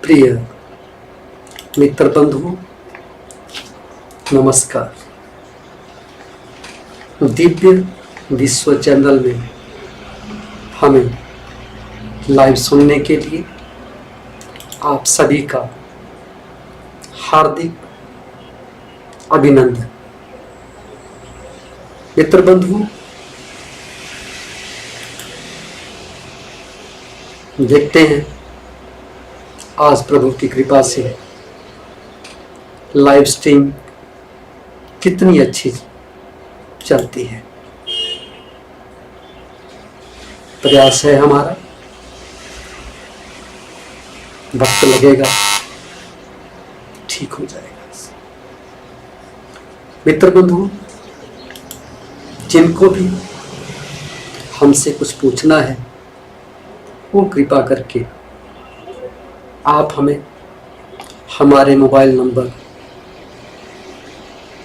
प्रिय मित्र बंधुओं, नमस्कार। दिव्य विश्व चैनल में हमें लाइव सुनने के लिए आप सभी का हार्दिक अभिनंदन। मित्र बंधुओं, देखते हैं आज प्रभु की कृपा से लाइव स्ट्रीम कितनी अच्छी चलती है। प्रयास है हमारा, वक्त लगेगा, ठीक हो जाएगा। मित्र बंधुओं, जिनको भी हमसे कुछ पूछना है वो कृपा करके आप हमें हमारे मोबाइल नंबर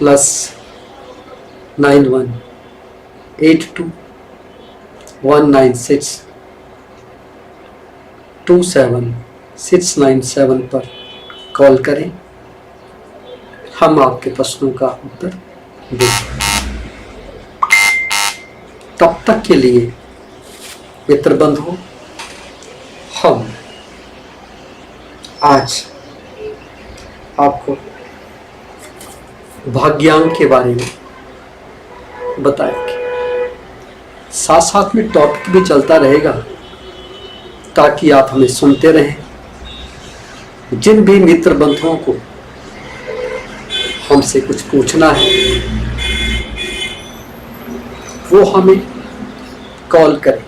+918219627697 पर कॉल करें। हम आपके प्रश्नों का उत्तर देंगे। तब तक के लिए मित्र बंधुओं, हम आज आपको भाग्यांक के बारे में बताएंगे। साथ साथ में टॉपिक भी चलता रहेगा ताकि आप हमें सुनते रहें। जिन भी मित्र बंधुओं को हमसे कुछ पूछना है वो हमें कॉल करें,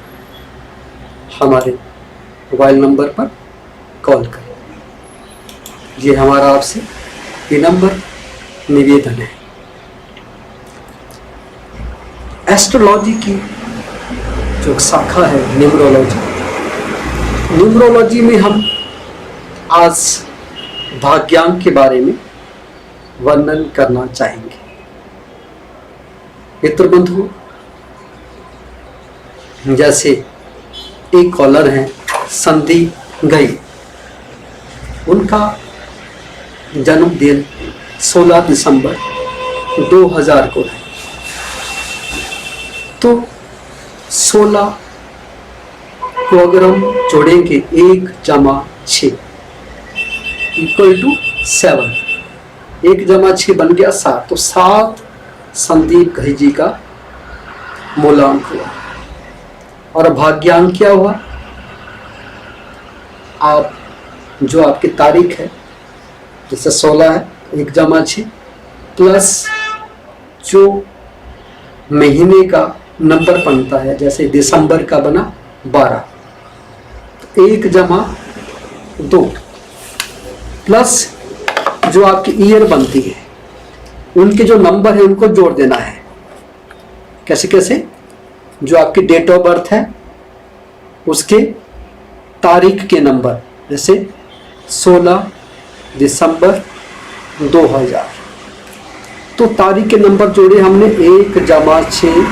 हमारे मोबाइल नंबर पर कॉल करें। ये हमारा आपसे विनम्र निवेदन है। एस्ट्रोलॉजी की जो शाखा है न्यूमरोलॉजी में हम आज भाग्यांक के बारे में वर्णन करना चाहेंगे। मित्र बंधुओं, जैसे एक कॉलर हैं संदीप गई, उनका जन्मदिन 16 दिसंबर 2000 को है। तो 16 को अगर हम जोड़ेंगे 1 + 6 = 7, 1 + 6 बन गया 7। तो 7 संदीप घई जी का मूलांक हुआ। और भाग्यांक क्या हुआ? आप जो आपकी तारीख है, जैसे 16 है, 1 + 6 प्लस जो महीने का नंबर बनता है, जैसे दिसंबर का बना 12, तो 1 + 2 प्लस जो आपकी ईयर बनती है, उनके जो नंबर है उनको जोड़ देना है। कैसे कैसे? जो आपकी डेट ऑफ बर्थ है उसके तारीख के नंबर, जैसे 16 दिसंबर 2000, तो तारीख के नंबर जोड़े हमने 1 + 6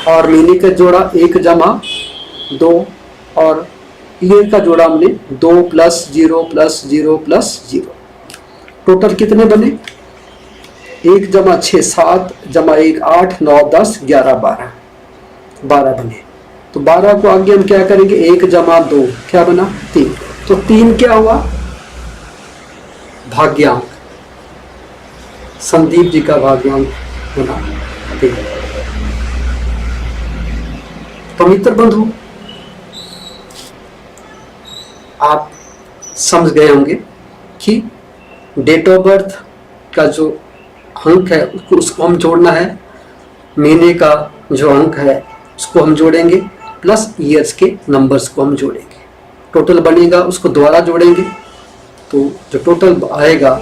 और महीने का जोड़ा 1 + 2 और ईयर का जोड़ा हमने 2 + 0 + 0 + 0। टोटल कितने बने? 1 + 6 7 + 1 8 9 10 11 12 बने। तो 12 को आगे हम क्या करेंगे? 1 + 2 क्या बना? 3। तो 3 क्या हुआ? भाग्यांक, संदीप जी का भाग्यांक बना 3। तो मित्र बंधु, आप समझ गए होंगे कि डेट ऑफ बर्थ का जो अंक है उसको हम जोड़ना है, महीने का जो अंक है उसको हम जोड़ेंगे, प्लस ईयर्स के नंबर्स को हम जोड़ेंगे। टोटल बनेगा, उसको दोबारा जोड़ेंगे, तो जो टोटल आएगा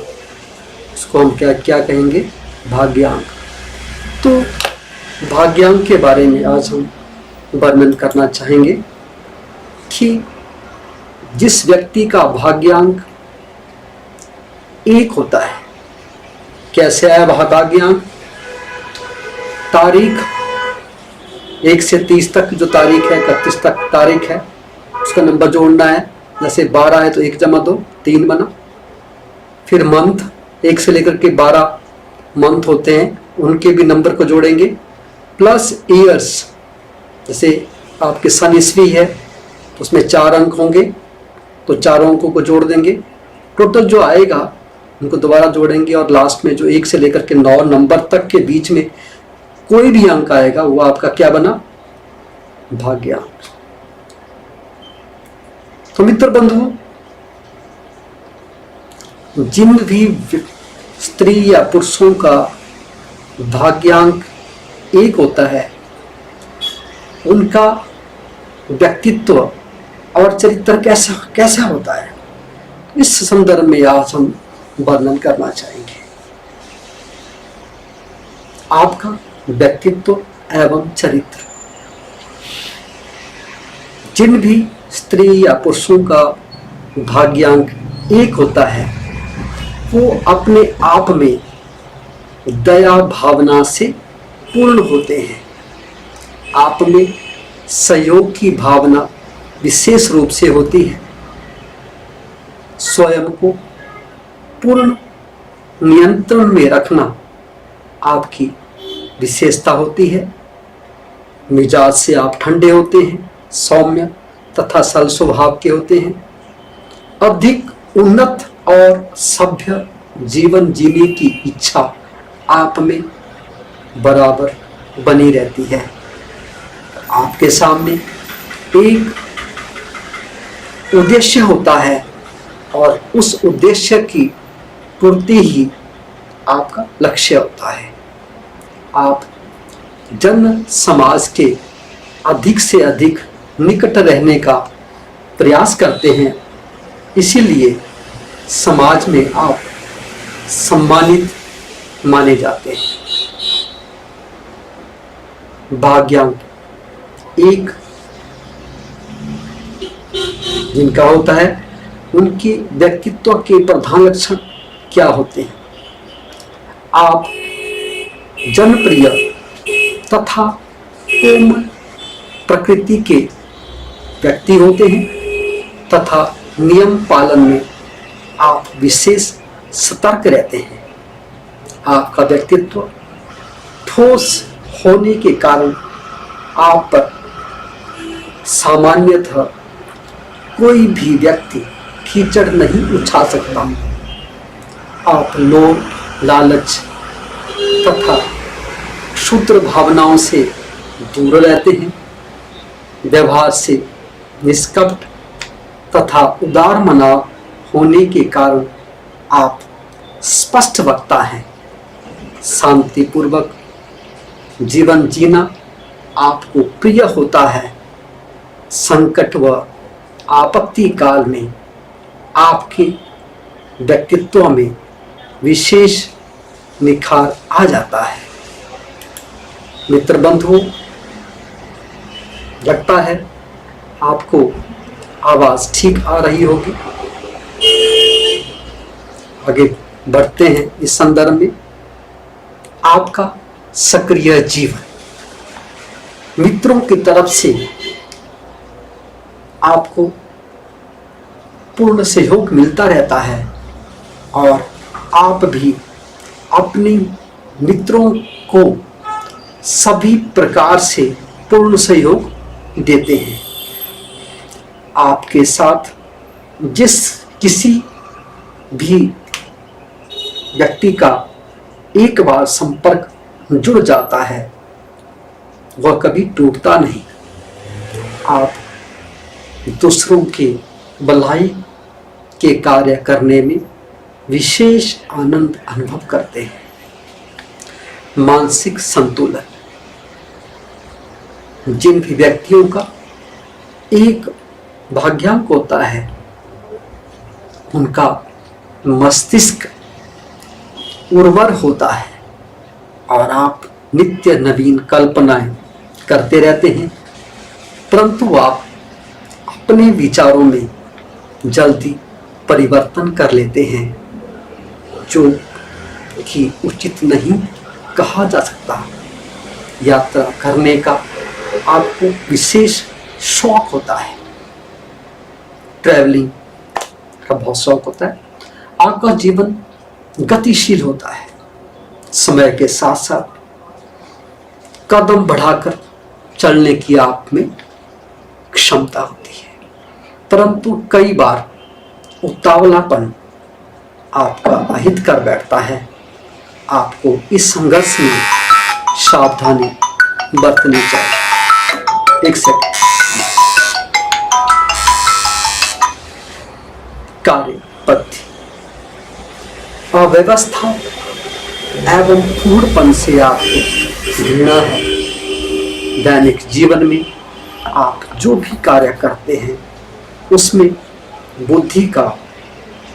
उसको हम क्या कहेंगे? भाग्यांक। तो भाग्यांक के बारे में आज हम वर्णन करना चाहेंगे कि जिस व्यक्ति का भाग्यांक 1 होता है, कैसे आया भाग्यांक? तारीख 1 से 30 तक जो तारीख है, 31 तक तारीख है, उसका नंबर जोड़ना है, जैसे 12 है तो 1 जमा 2 3 बना। फिर मंथ, 1 से लेकर के 12 मंथ होते हैं, उनके भी नंबर को जोड़ेंगे। प्लस ईयर्स, जैसे आपके सन ईस्वी है तो उसमें 4 अंक होंगे, तो चारों अंकों को जोड़ देंगे। टोटल जो आएगा उनको दोबारा जोड़ेंगे, और लास्ट में जो 1 से लेकर के 9 नंबर तक के बीच में कोई भी अंक आएगा वो आपका क्या बना, भाग्यांक। तो मित्र बंधुओं, जिन भी स्त्री या पुरुषों का भाग्यांक 1 होता है उनका व्यक्तित्व और चरित्र कैसा कैसा होता है, इस संदर्भ में आज हम वर्णन करना चाहेंगे। आपका व्यक्तित्व एवं चरित्र। जिन भी स्त्री या पुरुषों का भाग्यांक 1 होता है वो अपने आप में दया भावना से पूर्ण होते हैं। आप में सहयोग की भावना विशेष रूप से होती है। स्वयं को पूर्ण नियंत्रण में रखना आपकी विशेषता होती है। मिजाज से आप ठंडे होते हैं, सौम्य तथा सरल स्वभाव के होते हैं। अधिक उन्नत और सभ्य जीवन जीने की इच्छा आप में बराबर बनी रहती है। आपके सामने एक उद्देश्य होता है और उस उद्देश्य की पूर्ति ही आपका लक्ष्य होता है। आप जन समाज के अधिक से अधिक निकट रहने का प्रयास करते हैं, इसीलिए समाज में आप सम्मानित माने जाते हैं। भाग्यांक 1 जिनका होता है उनके व्यक्तित्व के प्रधान लक्षण क्या होते हैं? आप जनप्रिय तथा कोमल प्रकृति के व्यक्ति होते हैं तथा नियम पालन में आप विशेष सतर्क रहते हैं। आपका व्यक्तित्व ठोस होने के कारण आप पर सामान्यतः कोई भी व्यक्ति कीचड़ नहीं उछाल सकता। आप लोभ, लालच तथा क्षुद्र भावनाओं से दूर रहते हैं। व्यवहार से निष्कपट तथा उदार मना होने के कारण आप स्पष्ट वक्ता हैं। शांतिपूर्वक जीवन जीना आपको प्रिय होता है। संकट व आपत्ति काल में आपके व्यक्तित्व में विशेष निखार आ जाता है। मित्र बंधुओं, लगता है आपको आवाज ठीक आ रही होगी। आगे बढ़ते हैं इस संदर्भ में। आपका सक्रिय जीवन, मित्रों की तरफ से आपको पूर्ण सहयोग मिलता रहता है और आप भी अपने मित्रों को सभी प्रकार से पूर्ण सहयोग देते हैं। आपके साथ जिस किसी भी व्यक्ति का एक बार संपर्क जुड़ जाता है वह कभी टूटता नहीं। आप दूसरों की भलाई के कार्य करने में विशेष आनंद अनुभव करते हैं। मानसिक संतुलन, जिन भी व्यक्तियों का एक भाग्यांक होता है उनका मस्तिष्क उर्वर होता है और आप नित्य नवीन कल्पनाएं करते रहते हैं, परंतु आप अपने विचारों में जल्दी परिवर्तन कर लेते हैं, जो कि उचित नहीं कहा जा सकता। यात्रा करने का आपको विशेष शौक होता है। ट्रैवलिंग का बहुत शौक होता है, आपका जीवन गतिशील होता है, समय के साथ साथ कदम बढ़ाकर चलने की आप में क्षमता होती है, परंतु कई बार उतावलापन आपका अहित कर बैठता है। आपको इस संघर्ष में सावधानी बरतनी चाहिए। एक सेकंड। कार्य पद्धति अव्यवस्था एवं पूर्णपन से आपको घृणा है। दैनिक जीवन में आप जो भी कार्य करते हैं उसमें बुद्धि का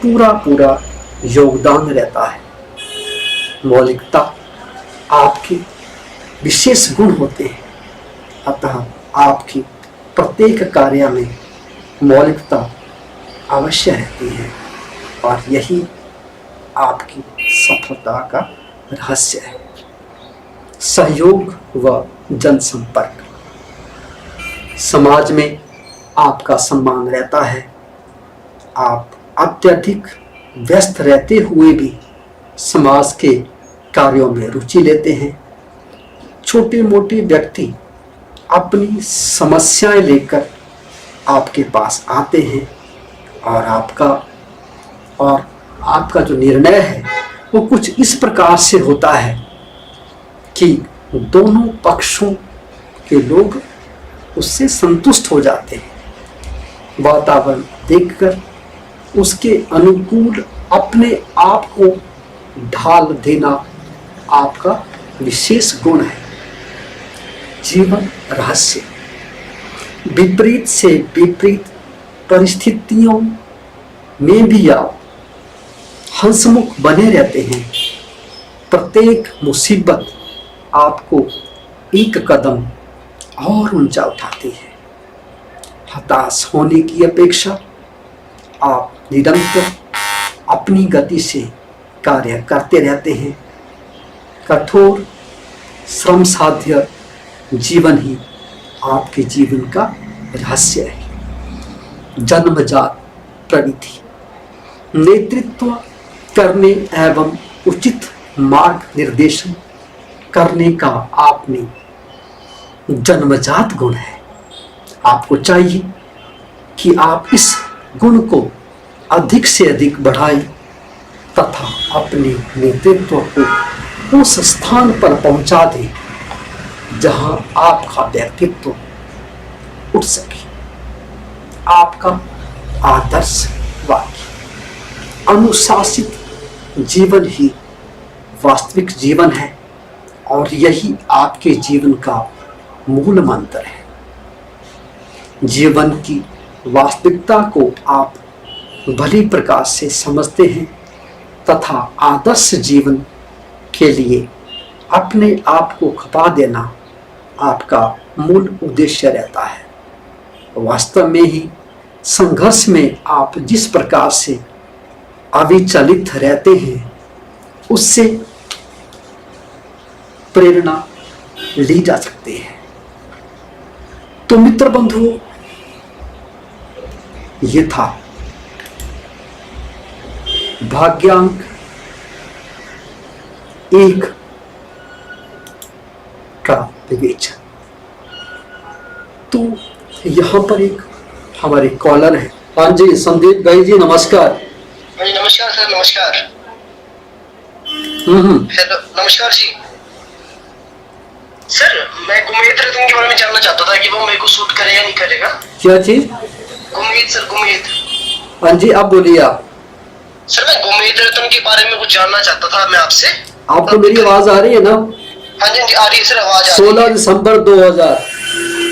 पूरा योगदान रहता है। मौलिकता आपके विशेष गुण होते हैं, अतः आपकी प्रत्येक कार्य में मौलिकता अवश्य रहती है और यही आपकी सफलता का रहस्य है। सहयोग व जनसंपर्क, समाज में आपका सम्मान रहता है। आप अत्यधिक व्यस्त रहते हुए भी समाज के कार्यों में रुचि लेते हैं। छोटे मोटे व्यक्ति अपनी समस्याएं लेकर आपके पास आते हैं और आपका जो निर्णय है वो कुछ इस प्रकार से होता है कि दोनों पक्षों के लोग उससे संतुष्ट हो जाते हैं। वातावरण देखकर उसके अनुकूल अपने आप को ढाल देना आपका विशेष गुण है। जीवन रहस्य, विपरीत से विपरीत परिस्थितियों में भी आप हंसमुख बने रहते हैं। प्रत्येक मुसीबत आपको एक कदम और ऊंचा उठाती है। हताश होने की अपेक्षा आप निरंतर अपनी गति से कार्य करते रहते हैं। कठोर श्रम साध्य जीवन ही आपके जीवन का रहस्य है। जन्मजात प्रवृत्ति, नेतृत्व करने एवं उचित मार्ग निर्देशन करने का आप में जन्मजात गुण है। आपको चाहिए कि आप इस गुण को अधिक से अधिक बढ़ाएं तथा अपने नेतृत्व को उस स्थान पर पहुंचा दें जहां आपका व्यक्तित्व उठ सके। आपका आदर्श वाक्य, अनुशासित जीवन ही वास्तविक जीवन है और यही आपके जीवन का मूल मंत्र है। जीवन की वास्तविकता को आप भली प्रकार से समझते हैं तथा आदर्श जीवन के लिए अपने आप को खपा देना आपका मूल उद्देश्य रहता है। वास्तव में ही संघर्ष में आप जिस प्रकार से अविचलित रहते हैं उससे प्रेरणा ली जा सकती है। तो मित्र बंधुओं, ये था भाग्यांक 1 का विवेचन। तो यहाँ पर एक हमारे कॉलर है। हाँ जी, संदीप भाई जी नमस्कार। नमस्कार सर, नमस्कार। हेलो, नमस्कार जी। सर, मैं गुमेत रतन के बारे में जानना चाहता था कि वो मेरे को सूट करे या नहीं करेगा। क्या चीज? गुमेत सर, गुमेत। हाँ जी, आप बोलिए। आप सर, मैं गुमेत रतन के बारे में कुछ जानना चाहता था मैं आपसे। आपको मेरी आवाज आ रही है ना? हाँ जी, आ रही है सर, आवाज आ रही है। 16 दिसंबर 2000।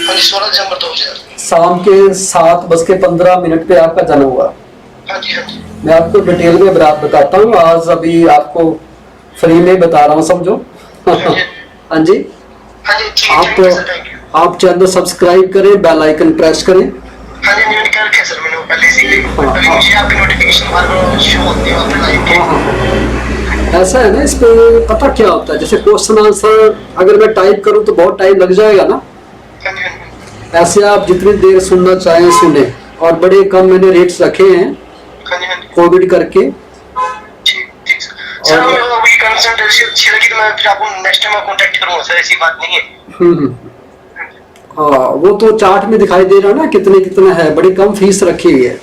हाँ जी, 16 दिसंबर 2000 शाम के 7:15 पे आपका जन्म हुआ। हाँ जी, हाँ जी। मैं आपको डिटेल में बताता हूँ। आज अभी आपको फ्री में बता रहा हूँ, समझो। हाँ जी, हाँ जी, ठीक है सर, थैंक यू। आप चैनल सब्सक्राइब करें, बेल आइकन प्रेस करें। हाँ जी, मैंने कर रखा है सर, मैंने पहले से ही। अभी मुझे आपकी नोटिफिकेशन बार-बार शो होती है अपने लाइव के। ऐसा है ना, इस पे पता क्या होता है, जैसे क्वेश्चन आंसर अगर मैं टाइप करूँ तो बहुत टाइम लग जाएगा ना। हाँ जी, हाँ जी। ऐसे आप जितनी देर सुनना चाहें सुने। और बड़े कम मैंने रेट्स रखे हैं हाँ जी हाँ जी कोविड करके। ठीक ठीक सर और- मैं अभी कंसल्टेंसी अच्छी लगी तो मैं फिर आपको नेक्स्ट टाइम कांटेक्ट करूंगा सर, ऐसी बात नहीं है। हम्म। हाँ वो तो चार्ट में दिखाई दे रहा है ना कितने कितना है, बड़ी कम फीस रखी हुई है।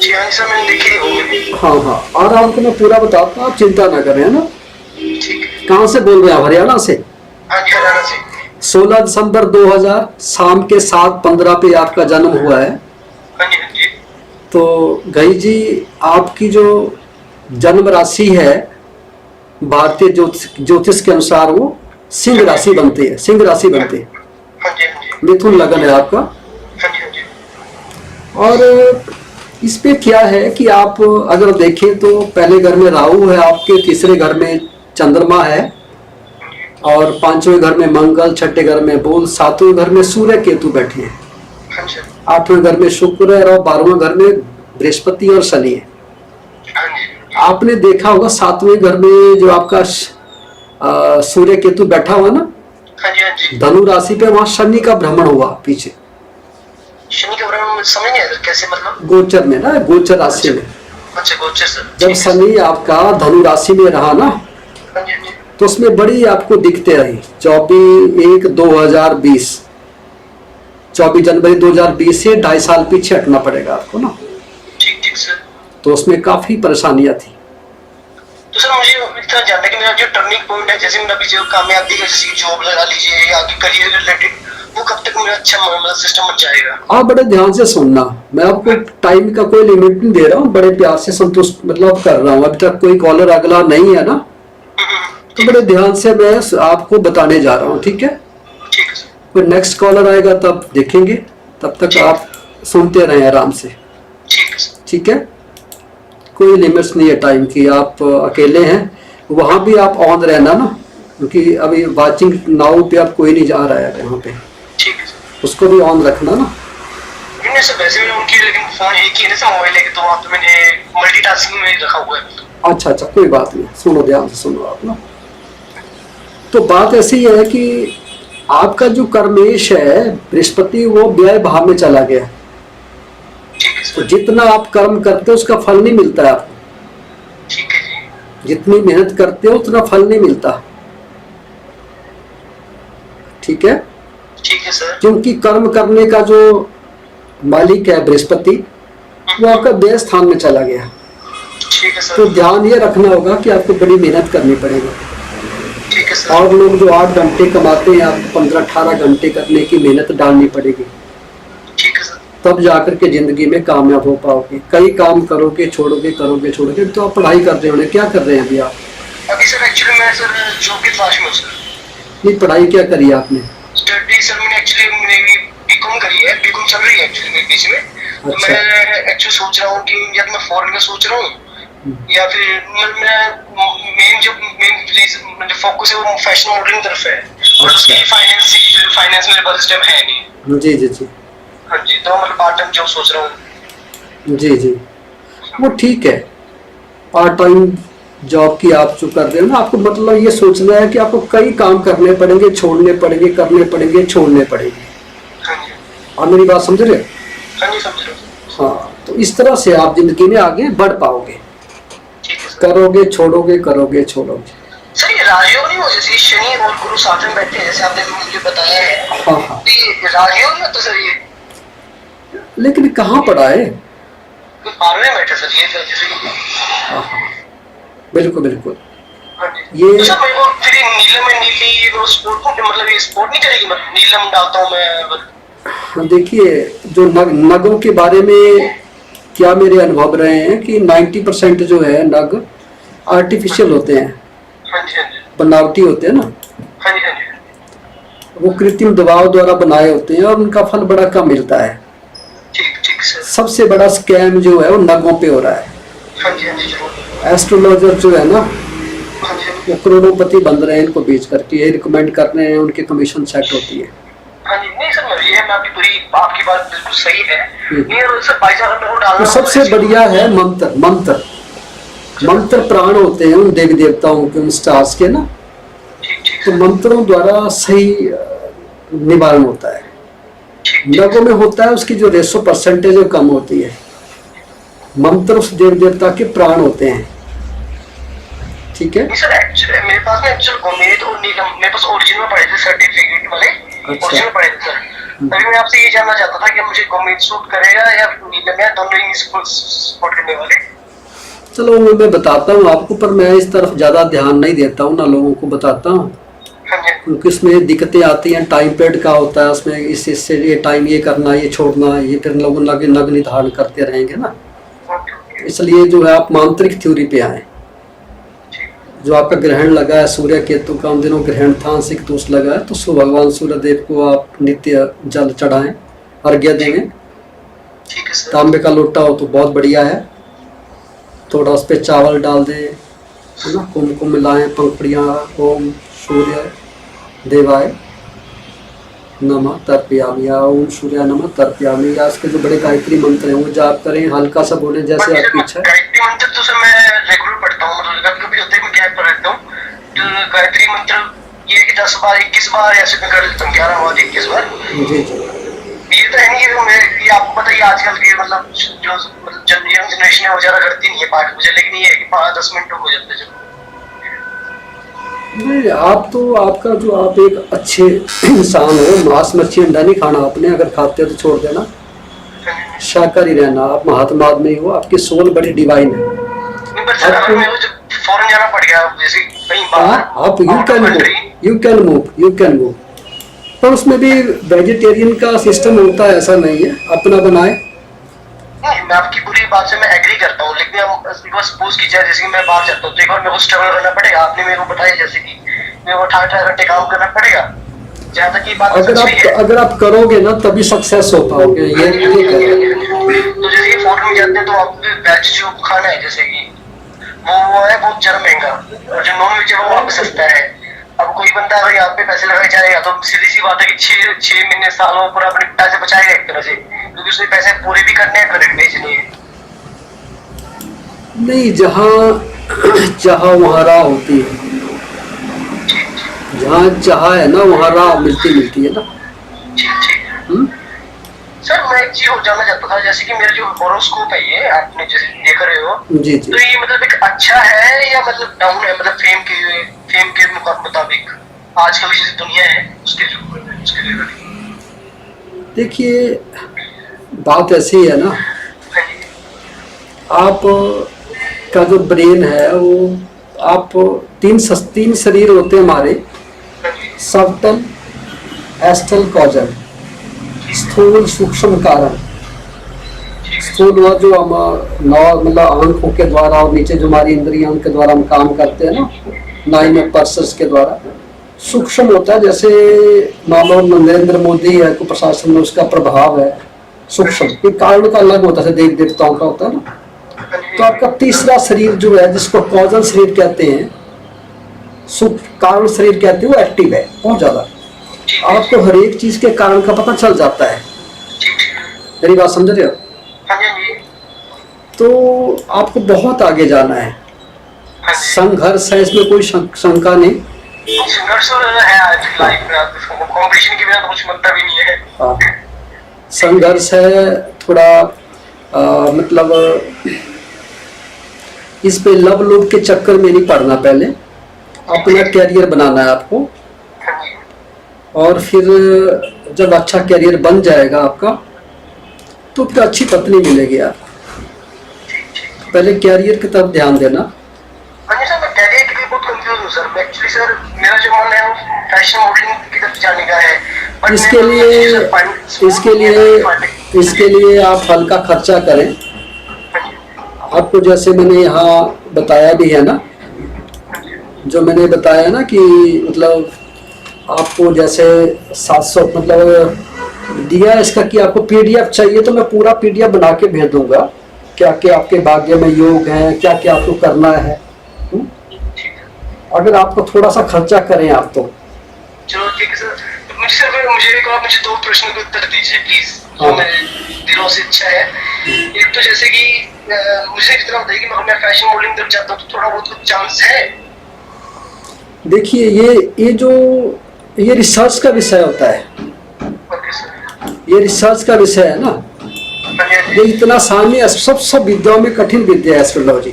जी हाँ जी सर, मैंने देखी होगी। हाँ हाँ, और आपको मैं पूरा बताता हूँ, आप चिंता ना करें, है ना। ठीक है। कहाँ से बोल रहे हैं आप? हरियाणा से। हाँ जी हरियाणा से। 16 दिसंबर 2000 शाम के 7:15 पे आपका जन्म हुआ है। हाँ जी हाँ जी तो गई जी, आपकी जो जन्म राशि है भारतीय ज्योतिष के अनुसार वो सिंह राशि बनती है, सिंह राशि बनती है। हाँ जी हाँ जी मिथुन लगन है आपका। हाँ जी हाँ जी और इस पे क्या है कि आप अगर देखें तो पहले घर में राहु है आपके, तीसरे घर में चंद्रमा है, और पांचवें घर में मंगल, छठे घर में बुध, सातवें घर में सूर्य केतु बैठे हैं, हाँ जी आठवें घर में शुक्र है, और 12वें घर में बृहस्पति और शनि है। हाँ जी आपने देखा होगा सातवें घर में जो आपका सूर्य केतु बैठा हुआ ना हाँ जी हाँ जी। धनु राशि पे, वहां शनि का भ्रमण हुआ पीछे शनि के बारे में समझ नहीं आया सर, कैसे मतलब? गोचर में ना, गोचर राशि में। अच्छा गोचर सर। जब ठीक है सर। शनि आपका धनु राशि में रहा ना, हाँ जी हाँ जी तो उसमें बड़ी आपको दिक्कतें रही। 24/1/2020, 24 जनवरी 2020 से 2.5 साल पीछे हटना पड़ेगा आपको ना। ठीक ठीक सर। तो उसमें काफी परेशानियां थी। तो सर मुझे इतना जानना है कि मेरा जो टर्निंग पॉइंट है, जैसे मेरा अभी जो कामयाबी है, जैसे जॉब लगा लीजिए या आगे करियर रिलेटेड, वो कब तक मेरा अच्छा मतलब सिस्टम बन जाएगा? आप बड़े ध्यान से सुनना, मैं आपको टाइम का कोई लिमिट नहीं दे रहा हूँ, बड़े प्यार से संतुष्ट मतलब कर रहा हूँ। अभी तक कोई कॉलर अगला नहीं है ना, तो बड़े ध्यान से मैं आपको बताने जा रहा हूँ, ठीक है। ठीक है सर। कोई नेक्स्ट कॉलर आएगा तब देखेंगे, तब तक ठीक। आप सुनते रहें आराम से, ठीक है सर। ठीक है। कोई लिमिट्स नहीं है टाइम की, आप अकेले हैं, वहाँ भी आप ऑन रहना ना, क्योंकि अभी वाचिंग नाउ पे आप कोई नहीं जा रहा है वहाँ पे, ठीक है सर। उसको भी ऑन रखना ना। मैंने सर वैसे मैंने उनकी, लेकिन फोन एक ही है ना सर, मोबाइल है, तो वहाँ पे मैंने मल्टीटास्किंग में रखा हुआ है। अच्छा, कोई बात नहीं, सुनो ध्यान से सुनो आप ना। तो बात ऐसी है कि आपका जो कर्मेश है बृहस्पति, वो व्यय भाव में चला गया। ठीक है तो सर। जितना आप कर्म करते हो उसका फल नहीं मिलता है आपको, ठीक है जी। जितनी मेहनत करते हो उतना फल नहीं मिलता, ठीक है। ठीक है सर। क्योंकि कर्म करने का जो मालिक है बृहस्पति, वो आपका व्यय स्थान में चला गया। ठीक है तो सर। ध्यान ये रखना होगा कि आपको बड़ी मेहनत करनी पड़ेगी। ठीक है सर। और लोग जो 8 घंटे कमाते हैं, आपको 15-18 घंटे करने की मेहनत डालनी पड़ेगी, ठीक है सर। तब जाकर के जिंदगी में कामयाब हो पाओगे। कई काम करोगे छोड़ोगे, करोगे छोड़ोगे। तो आप पढ़ाई कर रहे हो, क्या कर रहे हैं अभी आप? अभी सर एक्चुअली मैं सर जॉब की तलाश में हूँ सर। नहीं, पढ़ाई क्या करी है आपने? स्टडी सर मैंने एक्चुअली बीकॉम करी है, बीकॉम चल रही है एक्चुअली मेरे बीच में। तो अच्छा। मैं एक्चुअली सोच रहा हूँ कि या तो मैं फॉरेन का सोच रहा हूँ, या फिर मेरा मेन फोकस है वो फैशन मॉडलिंग तरफ है, और उसकी फाइनेंस मेरे पास इस टाइम है नहीं। जी जी जी हाँ जी, तो मतलब पार्ट टाइम जॉब सोच रहा हूँ। जी जी, वो ठीक है। पार्ट टाइम जॉब की आप जो कर रहे हो ना, आपको मतलब ये सोचना है कि आपको कई काम करने पड़ेंगे, छोड़ने पड़ेंगे, करने पड़ेंगे, छोड़ने पड़ेंगे। हाँ जी। और मेरी बात समझ रहे हो? हाँ जी समझ रहा हूँ। हाँ, तो इस तरह से आप जिंदगी में आगे बढ़ पाओगे। ठीक है सर। करोगे छोड़ोगे, करोगे छोड़ोगे। सर ये राजयोग नहीं हो, जैसे शनि और गुरु साथ में बैठे हैं, जैसे आपने मुझे बताया है। हाँ हाँ, तो ये राजयोग नहीं होता सर ये? लेकिन कहाँ पड़ा है? पार में बैठे सर ये सर, जैसे हाँ हाँ, बिल्कुल बिल्कुल। हाँ जी। ये- तो सर मेरे को फिर ये नीलम है, नीली, ये वो स्पोर्ट मतलब ये स्पोर्ट नहीं करेगी, मतलब नीलम डालता हूँ मैं। देखिए, जो नगों के बारे में क्या मेरे अनुभव रहे हैं कि 90% जो है नग आर्टिफिशियल होते हैं, हाँ जी हाँ जी बनावटी होते हैं ना, हाँ जी हाँ जी। वो कृत्रिम दबाव द्वारा बनाए होते हैं और उनका फल बड़ा कम मिलता है। ठीक ठीक सर। सबसे बड़ा स्कैम जो है वो नगों पे हो रहा है। हाँ जी जरूर। एस्ट्रोलॉजर जो है ना, हाँ जी वो करोड़ों बन रहे हैं इनको बेच करके, ये रिकमेंड कर रहे हैं, उनकी कमीशन सेट होती है। हाँ जी। नहीं सर मैं आपकी पूरी आपकी बात बिल्कुल सही है। नहीं और सर भाईचारा मेरे को डालना तो सबसे बढ़िया है मंत्र। मंत्र प्राण होते हैं उन देवी देवताओं के, उन स्टार्स के ना। ठीक ठीक तो मंत्रों द्वारा सही निवारण होता है। ठीक नगों में होता है उसकी जो रेशो परसेंटेज है कम होती है। मंत्र उस देव देवता के प्राण होते हैं, ठीक है। नहीं सर, एक्चुअली मेरे पास ना एक्चुअल गोमेद और नीलम मेरे पास ओरिजिनल पड़े थे, सर्टिफिकेट वाले ओरिजिनल पड़े थे सर। तभी मैं आपसे ये जानना चाहता था कि मुझे गोमेद सूट करेगा या नीलम, या दोनों ही सपोर्ट करने वाले। चलो वो मैं बताता हूँ आपको, पर मैं इस तरफ ज़्यादा ध्यान नहीं देता हूँ ना, लोगों को बताता हूँ, हाँ जी। क्योंकि उसमें दिक्कतें आती हैं। टाइम पीरियड का होता है उसमें, इससे ये टाइम ये करना, ये छोड़ना, ये फिर लोग नग निर्धारण करते रहेंगे ना। इसलिए जो है आप मांत्रिक थ्योरी पे आए। जो आपका ग्रहण लगा है सूर्य केतु का, उन दिनों ग्रहण था, आंशिक दोष लगा है, तो भगवान सूर्य देव को आप नित्य जल चढ़ाएं, अर्घ्य देंगे। तांबे का लोटा हो तो बहुत बढ़िया है, थोड़ा उस पर चावल डाल दें, है ना, कुमकुम मिलाएं, पंखुड़ियाँ, ओम सूर्य देवाय नमः तर्पयामि, या ओम सूर्य नमः तर्पयामि, या इसके जो बड़े गायत्री मंत्र हैं वो जाप करें, हल्का सा बोलें जैसे आपकी इच्छा है। गायत्री मंत्र तो सर मैं रेगुलर पढ़ता हूँ, मतलब कभी होता है मैं गैप कर लेता हूँ। जो गायत्री मंत्र ये है कि 10 बार 21 बार ऐसे मैं कर लेता हूँ, 11 बार 21 बार। जी जी। ये तो है नहीं कि मैं, ये आपको पता ही आजकल के मतलब जो यंग जनरेशन है वो ज्यादा करती नहीं है पाठ पूजा, लेकिन ये है कि 5-10 मिनट हो जाते हैं। नहीं, आप तो आपका जो आप एक अच्छे इंसान हो, मांस मच्छी अंडा नहीं खाना आपने, अगर खाते हो तो छोड़ देना, शाकाहारी रहना, आप महात्मा आदमी हो, आपकी सोल बड़ी डिवाइन है। नहीं पर सर अगर मेरे को जब फॉरेन जाना पड़ गया, जैसे कहीं बाहर, आप यू कैन मूव, पर उसमें भी वेजिटेरियन का सिस्टम होता है, ऐसा नहीं है, अपना बनाए। नहीं, मैं आपकी पूरी बात से मैं एग्री करता हूँ, लेकिन हम सपोज की जाए जैसे कि मैं बाहर जाता हूँ तो एक बार मेरे को स्ट्रगल करना पड़ेगा। आपने मेरे को बताया जैसे कि मेरे को 18 घंटे काम करना पड़ेगा, जहाँ तक की बात अगर आप करोगे ना तभी सक्सेस हो पाओगे। ये तो जैसे कि फॉरेन में जाते हैं तो आप वेज जो खाना है जैसे कि वो है बहुत ज्यादा महंगा, और जो नॉन वेज है वो वहाँ पे सस्ता है। अब कोई बंदा अगर यहाँ पे पैसे लगाए जाएगा तो सीधी सी बात है कि 6 महीने सालों पूरा अपने पैसे बचाएगा एक तरह से, क्योंकि उसने पैसे पूरे भी करने हैं, क्रेडिट बेचनी है। नहीं, जहाँ वहाँ राह होती है, जहाँ चाह है ना वहाँ राह मिलती है ना। ठीक। सर मैं एक चीज और जानना चाहता था, जैसे कि मेरा जो हॉरोस्कोप है ये आपने जैसे देख रहे हो, जी। तो ये मतलब एक अच्छा है या मतलब डाउन है, मतलब फेम के मुताबिक आजकल की जो दुनिया है उसके रिगार्डिंग। देखिए बात ऐसी है ना, आप का जो ब्रेन है वो, आप तीन शरीर होते हैं हमारे, सबटल, एस्ट्रल, कॉजल, स्थूल सूक्ष्म कारण। स्थूल हुआ जो हम मतलब आंखों के द्वारा, और नीचे जो हमारी इंद्रियों के द्वारा हम काम करते हैं ना, 9 में पर्सस के द्वारा। सूक्ष्म होता है जैसे मान लो नरेंद्र मोदी है को प्रशासन में उसका प्रभाव है, सूक्ष्म एक कारण का अलग होता है, देव देवताओं का होता है ना। तो आपका तीसरा शरीर जो है जिसको कॉजल शरीर कहते हैं, कारण शरीर कहते हैं, वो एक्टिव है बहुत ज्यादा। आपको हर एक चीज के कारण का पता चल जाता है, मेरी बात समझ रहे हो? तो आपको बहुत आगे जाना है, संघर्ष है इसमें कोई शंका नहीं। संघर्ष है आज लाइफ में, कंपटीशन के बिना तो कुछ बनता भी नहीं है। हाँ, संघर्ष है थोड़ा, मतलब इस पे लव लोभ के चक्कर में नहीं पड़ना, पहले अपना कैरियर बनाना है आपको, और फिर जब अच्छा कैरियर बन जाएगा आपका तो फिर अच्छी पत्नी मिलेगी आपको। पहले कैरियर की तरफ ध्यान देना। सर मैं कैरियर के लिए बहुत कंफ्यूज हूँ सर। एक्चुअली सर मेरा जो मन है वो फैशन मॉडलिंग की तरफ जाने का है। इसके लिए आप हल्का खर्चा करें। आपको जैसे मैंने यहाँ बताया भी है ना, जो मैंने बताया ना कि मतलब आपको जैसे 700 मतलब दिया इसका कि आपको पीडीएफ चाहिए, तो मैं पूरा पीडीएफ बना के भेज दूंगा, क्या क्या आपके भाग्य में योग है, क्या क्या आपको करना है। अगर आपको थोड़ा सा खर्चा करें आप तो। चलो ठीक है सर। मुझे 2 प्रश्न के उत्तर दीजिए प्लीज। हाँ। दिलों से इच्छा है। एक तो जैसे कि मुझे कितना बताइए कि मैं फैशन मॉडलिंग तरफ जाता हूँ तो थोड़ा बहुत कुछ चांस है? देखिए ये रिसर्च का विषय होता है। ये रिसर्च का विषय है ना, हाँ जी, हाँ ये जी। इतना आसान नहीं है, सब विद्याओं में कठिन विद्या है एस्ट्रोलॉजी।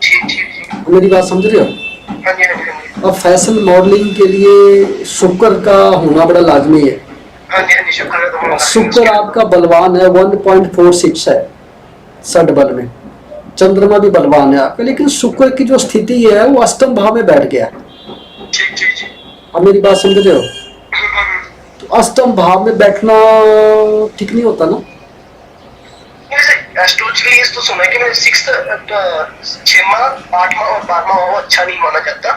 ठीक ठीक ठीक। मेरी बात समझ रहे हो? हाँ जी, हाँ जी, हाँ जी। अब फैशन मॉडलिंग के लिए शुक्र का होना बड़ा लाजमी है। हाँ जी, हाँ जी, शुक्र है तुम्हारा। शुक्र आपका बलवान है, 1.46 है षड बल में। चंद्रमा भी बलवान है आपका, लेकिन शुक्र की जो स्थिति है वो अष्टम भाव में बैठ गया। ठीक ठीक ठीक। अब मेरी बात समझ रहे हो? तो अष्टम भाव में बैठना ठीक नहीं होता ना। एस्ट्रोलॉजिकली तो सुना है कि मैं 6वां 8वां और 12वां भाव अच्छा नहीं माना जाता,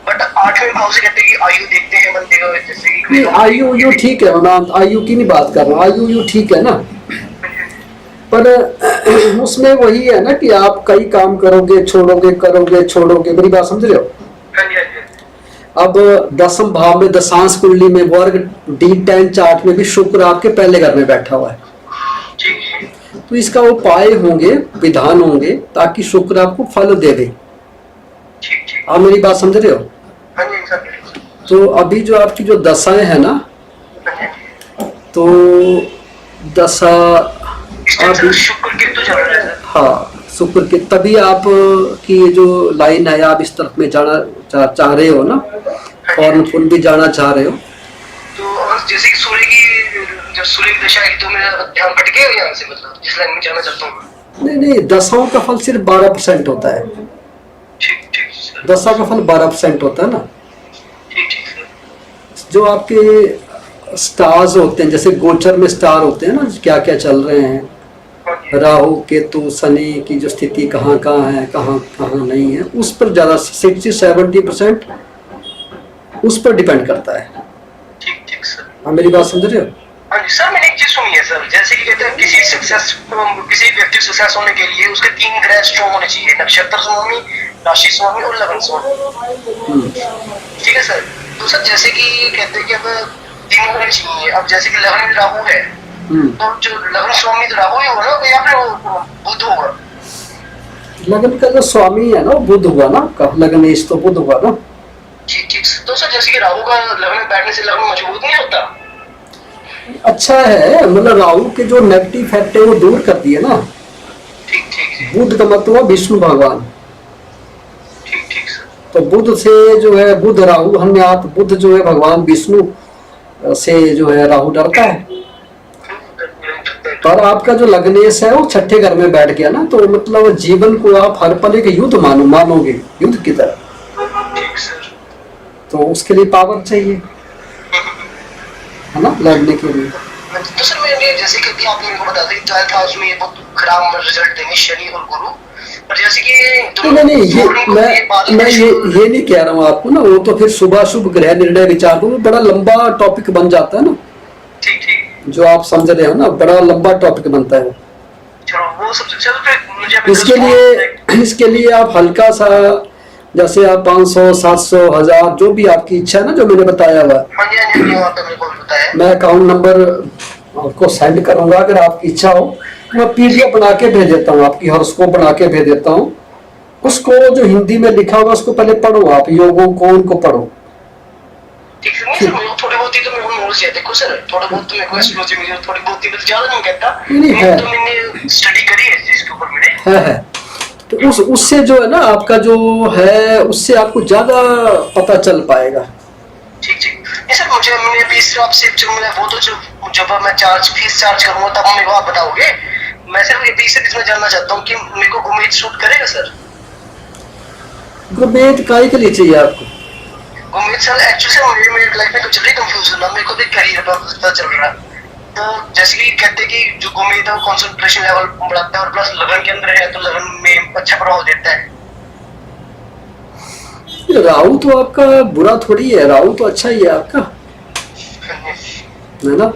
बट 8वें भाव से कहते हैं कि आयु देखते हैं बंदे को, जैसे कि नहीं, आयु यू ठीक है, मैं आयु की नहीं बात कर रहा हूँ, आयु यू ठीक है ना, पर उसमें वही है ना कि आप कई काम करोगे छोड़ोगे, करोगे छोड़ोगे। मेरी बात समझ रहे हो? हाँ जी, हाँ जी। अब दसम भाव में दशांश कुंडली में वर्ग D10 चार्ट में भी शुक्र आपके पहले घर में बैठा हुआ है। ठीक है। तो इसका उपाय होंगे, विधान होंगे, ताकि शुक्र आपको फल देवे। ठीक ठीक। आप मेरी बात समझ रहे हो? हाँ जी सर। तो अभी जो आपकी जो दशाएं है ना, हाँ जी। तो दशा इस टाइम अभी, सर शुक्र केतु चल रहा है सर। हाँ शुक्र के, तभी आप की ये जो लाइन है, आप इस तरफ में जाना चाह रहे हो ना, फॉरन फुल भी जाना चाह रहे हो। तो अगर जैसे कि सूर्य की, जब सूर्य की दशा है तो मेरा ध्यान भटक गया यहाँ से, मतलब जिस लाइन में जाना चाहता हूँ। नहीं नहीं, दशाओं का फल सिर्फ 12% होता है। ठीक ठीक सर। दशा का फल 12% होता है ना। ठीक ठीक सर। जो आपके स्टार्स होते हैं, जैसे गोचर में स्टार होते हैं ना, क्या क्या चल रहे हैं, हाँ जी। राहु केतु शनि की जो स्थिति कहाँ कहाँ है, कहाँ कहाँ नहीं है, उस पर ज़्यादा 60-70% उस पर डिपेंड करता है। ठीक ठीक सर। आप मेरी बात समझ रहे हो? हाँ जी सर, मैंने एक चीज सुनी है सर, जैसे कि कहते हैं किसी व्यक्ति सक्सेस होने के लिए उसके 3 ग्रह स्ट्रॉन्ग होने चाहिए, नक्षत्र स्वामी, राशि स्वामी और लगन स्वामी। ठीक है सर। तो सर जैसे कि कहते हैं कि अब 3 होने चाहिए, अब जैसे कि लगन में राहु है, तो जो लगन स्वामी तो राहु ही होगा ना, या फिर वो बुध होगा? लगन का जो स्वामी है ना वो बुध हुआ ना, आपका लगनेश तो बुध हुआ ना। ठीक ठीक। तो सर जैसे कि राहु का लगन में बैठने से लगन मजबूत नहीं होता? अच्छा है, मतलब राहु के जो नेगेटिव फैक्ट है वो दूर कर दिए ना। ठीक ठीक जी। बुध का मतलब हुआ विष्णु भगवान। ठीक ठीक सर। तो बुध से जो है, बुध राहु हन्यात, बुध जो है भगवान विष्णु से जो है राहु डरता है। पर आपका जो लग्नेश है वो छठे घर में बैठ गया ना, तो मतलब जीवन को आप हर पल एक युद्ध मानोगे, युद्ध की तरह। ठीक सर। तो उसके लिए पावर चाहिए, है ना, लड़ने के लिए। तो सर मैंने जैसे कि आपने मेरे को बता दिया 12th हाउस में ये बहुत खराब रिजल्ट देंगे शनि और गुरु, पर जैसे कि नहीं, ये नहीं कह रहा हूँ आपको ना, वो तो फिर शुभ शुभ ग्रह निर्णय विचार को बड़ा लंबा टॉपिक बन जाता है ना। ठीक ठीक। जो आप समझ रहे हो ना, बड़ा लंबा टॉपिक बनता है। चलो वो सब चल, फिर मुझे इसके लिए आप हल्का सा, जैसे आप 500, 700, 1000 जो भी आपकी इच्छा है ना, जो मैंने बताया हुआ, हाँ जी हाँ जी, आपने मेरे को बताया, मैं अकाउंट नंबर आपको सेंड करूंगा। अगर आपकी इच्छा हो मैं PDF बना के भेज देता हूँ, आपकी हॉरोस्कोप बना के भेज देता हूँ। उसको जो हिंदी में लिखा होगा उसको पहले पढ़ो, आप योगों को उनको पढ़ो। ठीक है। नहीं सर, मेरे को थोड़ी बहुत ही तो मेरे को नॉलेज है, देखो सर थोड़ा बहुत तो मेरे को एस्ट्रोलॉजी में थोड़ी बहुत ही, तो ज्यादा नहीं कहता, तो मैंने स्टडी करी है इसके ऊपर मेरे है। तो उससे जो है ना आपका जो है, उससे आपको ज्यादा पता चल पाएगा। ठीक ठीक। नहीं सर, मुझे मैंने भी आपसे वो तो जब मैं फीस चार्ज करूंगा तब मेरे को आप बताओगे। मैं सिर्फ ये से इतना जानना चाहता हूँ कि मेरे को गुमेद शूट करेगा सर? गुमेद काय के लिए चाहिए आपको? गुमेद सर एक्चुअली सर मुझे मेरी लाइफ में कुछ भी कंफ्यूजन है, मेरे को भी करियर पर पता चल रहा है। तो जैसे कि कहते हैं कि जो गुमेद है वो कंसंट्रेशन लेवल बढ़ाता है और प्लस लगन के अंदर है तो लगन में अच्छा प्रभाव देता है। राहु तो आपका बुरा थोड़ी है, राहु तो अच्छा ही है आपका, है ना।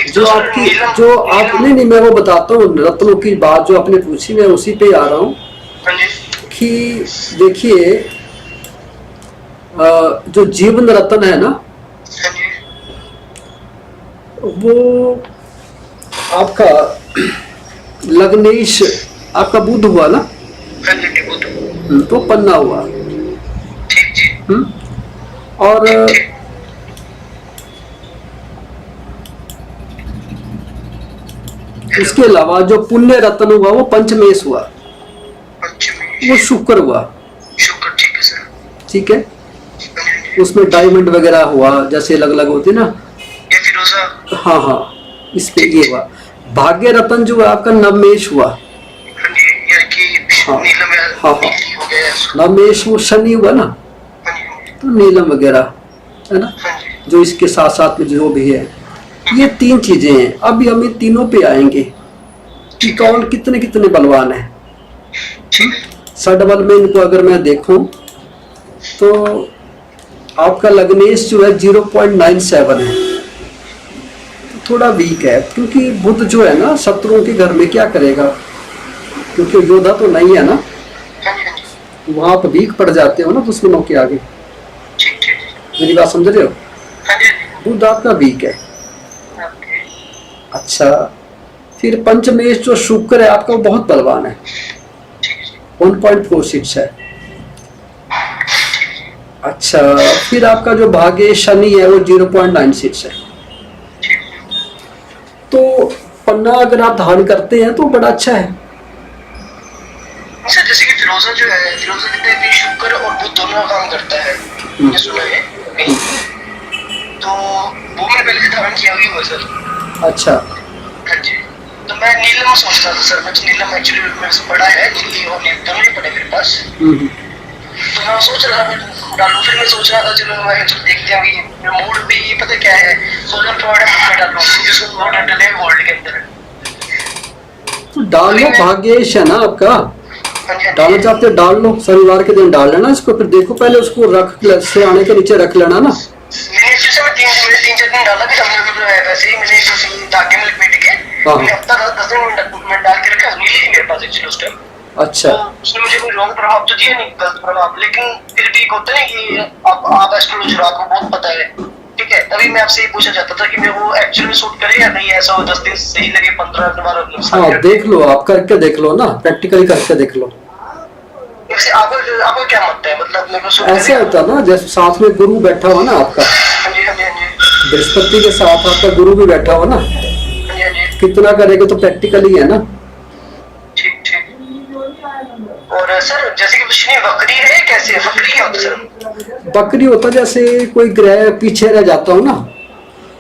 जो आपकी जो आप नहीं, मैं वो बताता हूँ रत्नों की बात जो आपने पूछी, मैं उसी पे आ रहा हूँ कि देखिए जो जीवन रत्न है ना, वो आपका लग्नेश आपका बुध हुआ ना, तो पन्ना हुआ। और उसके अलावा जो पुण्य रत्न हुआ वो पंचमेश हुआ, पंचमी वो शुक्र हुआ। शुक्र, ठीक है सर। ठीक है, हाँ जी, हाँ जी। उसमें डायमंड वगैरह हुआ, जैसे अलग अलग होती ना। ये फिरोजा। हाँ हाँ, इस पे ये हुआ। भाग्य रत्न जो है आपका नवमेश हुआ। हाँ जी, यानी कि हाँ नीलम या हाँ हाँ, नीली हो गया इसको। नवमेश वो शनि हुआ ना, हाँ जी, हाँ जी, तो नीलम वगैरह है ना, हाँ जी। जो इसके साथ साथ में जो भी है, ये तीन चीजें हैं। अभी हम इन तीनों पे आएंगे कि कौन कितने कितने बलवान है। ठीक है। सडबल में इनको अगर मैं देखूं तो आपका लग्नेश जो है 0.97 है, तो थोड़ा वीक है, क्योंकि बुध जो है ना शत्रुओं के घर में क्या करेगा, क्योंकि योद्धा तो नहीं है ना, हाँ जी, हाँ जी। वहां पर वीक पड़ जाते हो ना दुश्मनों के आगे। ठीक ठीक ठीक। मेरी बात समझ रहे हो? हाँ जी, हाँ बुध आपका वीक है। जी। ओके। अच्छा, फिर पंचमेश जो शुक्र है आपका वो बहुत बलवान है, ठीक है जी। 1.46 है। अच्छा, फिर आपका जो भाग्य शनि है वो 0.96 है। ठीक है। तो पन्ना अगर आप धारण करते हैं तो बड़ा अच्छा है। सर जैसे कि फिरोजा जो है, फिरोजा कहते हैं कि शुक्र और बुध दोनों का काम करता है, मैंने सुना है कहीं। तो वो मैंने पहले से धारण किया हुआ है सर। अच्छा, हाँ जी। तो मैं नीलम सोच रहा था सर, मैं नीलम एक्चुअली मेरे से पढ़ा है, नीली और नीलम दोनों ही पढ़े मेरे पास। तो मैं सोच रहा था डालू, फिर मैं सोच रहा था चलो मैं चलो देखते हैं कि मूड भी ये पता क्या है, सोच रहा थोड़ा में डालू जिसको गोल्ड डले गोल्ड के अंदर। तो डाल लो, भाग्येश है ना आपका, हाँ जी, हाँ डालना जी। चाहते हो डाल लो, शनिवार के दिन डाल लेना इसको, फिर देखो पहले उसको रख से आने के नीचे रख लेना ना। मैंने एक्चुअली में तीन चार दिन डाला भी हमने, वैसे ही मैंने जो धागे में लपेट के हाँ। मैंने हफ्ता 10 दिन में डाल के रखा, नीली थी मेरे पास एक्चुअली उस टाइम। अच्छा, तो उसने मुझे कोई रॉन्ग प्रभाव तो दिया नहीं, गलत प्रभाव, लेकिन फिर भी एक होता है कि आप एस्ट्रोलॉजर, आपको बहुत पता है, ठीक है। तभी मैं आपसे ये पूछना चाहता था कि मैं वो एक्चुअली में सूट करे या नहीं, ऐसा हो 10 दिन सही लगे, 15 हाँ देख लो, आप करके देख लो ना, प्रैक्टिकली करके देख लो। वैसे आपको क्या मत है, मतलब मेरे को सूट ऐसे करेगा? होता ना, जैसे साथ में गुरु बैठा हुआ ना आपका, हाँ जी, हाँ जी, हाँ जी। बृहस्पति के साथ आपका गुरु भी बैठा हुआ ना, हाँ जी, हाँ जी। कितना करेगा तो प्रैक्टिकली है ना। ठीक ठीक। और सर जैसे कि शनि वक्री है, कैसे वक्री क्या होता है सर? बकरी होता जैसे कोई ग्रह पीछे रह जाता हो ना,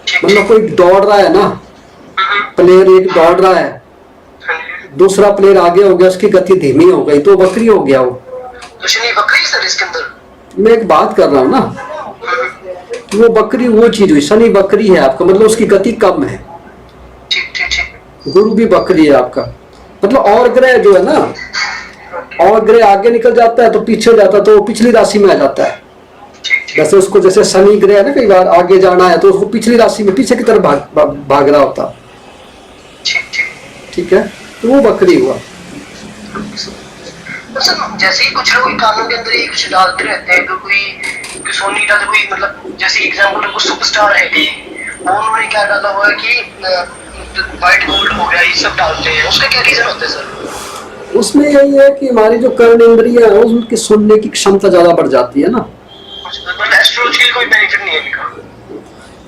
ठीक मतलब ठीक। कोई दौड़ रहा है ना, प्लेयर एक दौड़ रहा है, हाँ जी। दूसरा प्लेयर आगे हो गया, उसकी गति धीमी हो गई तो बकरी हो गया वो। तो शनि वक्री है सर इसके अंदर? मैं एक बात कर रहा हूँ ना, वो बकरी वो चीज हुई, शनि बकरी है आपका, मतलब उसकी गति कम है। ठीक ठीक ठीक। गुरु भी बकरी है आपका, मतलब और ग्रह जो है ना, और ग्रह आगे निकल जाता है तो पीछे जाता है तो पिछली राशि में आ जाता है। ठीक ठीक। जैसे उसको, जैसे शनि ग्रह है ना, कई बार आगे जाना है तो उसको पिछली राशि में पीछे की तरफ भाग रहा होता। ठीक ठीक। ठीक है, तो वो बकरी हुआ। तो सर जैसे ही कुछ लोग कानों के अंदर ही कुछ डालते रहते हैं, तो कोई सोनी डालते, कोई मतलब जैसे एग्जाम्पल कोई सुपरस्टार है कहीं, वो उन्होंने क्या डाला हुआ है कि व्हाइट गोल्ड हो गया, ये सब डालते हैं, उसका क्या रीजन होता है सर? उसमें यही है कि हमारी जो कर्ण इंद्रियां है उनकी सुनने की क्षमता ज्यादा बढ़ जाती है ना। मतलब एस्ट्रोलॉजिकल कोई बेनिफिट नहीं है इनका?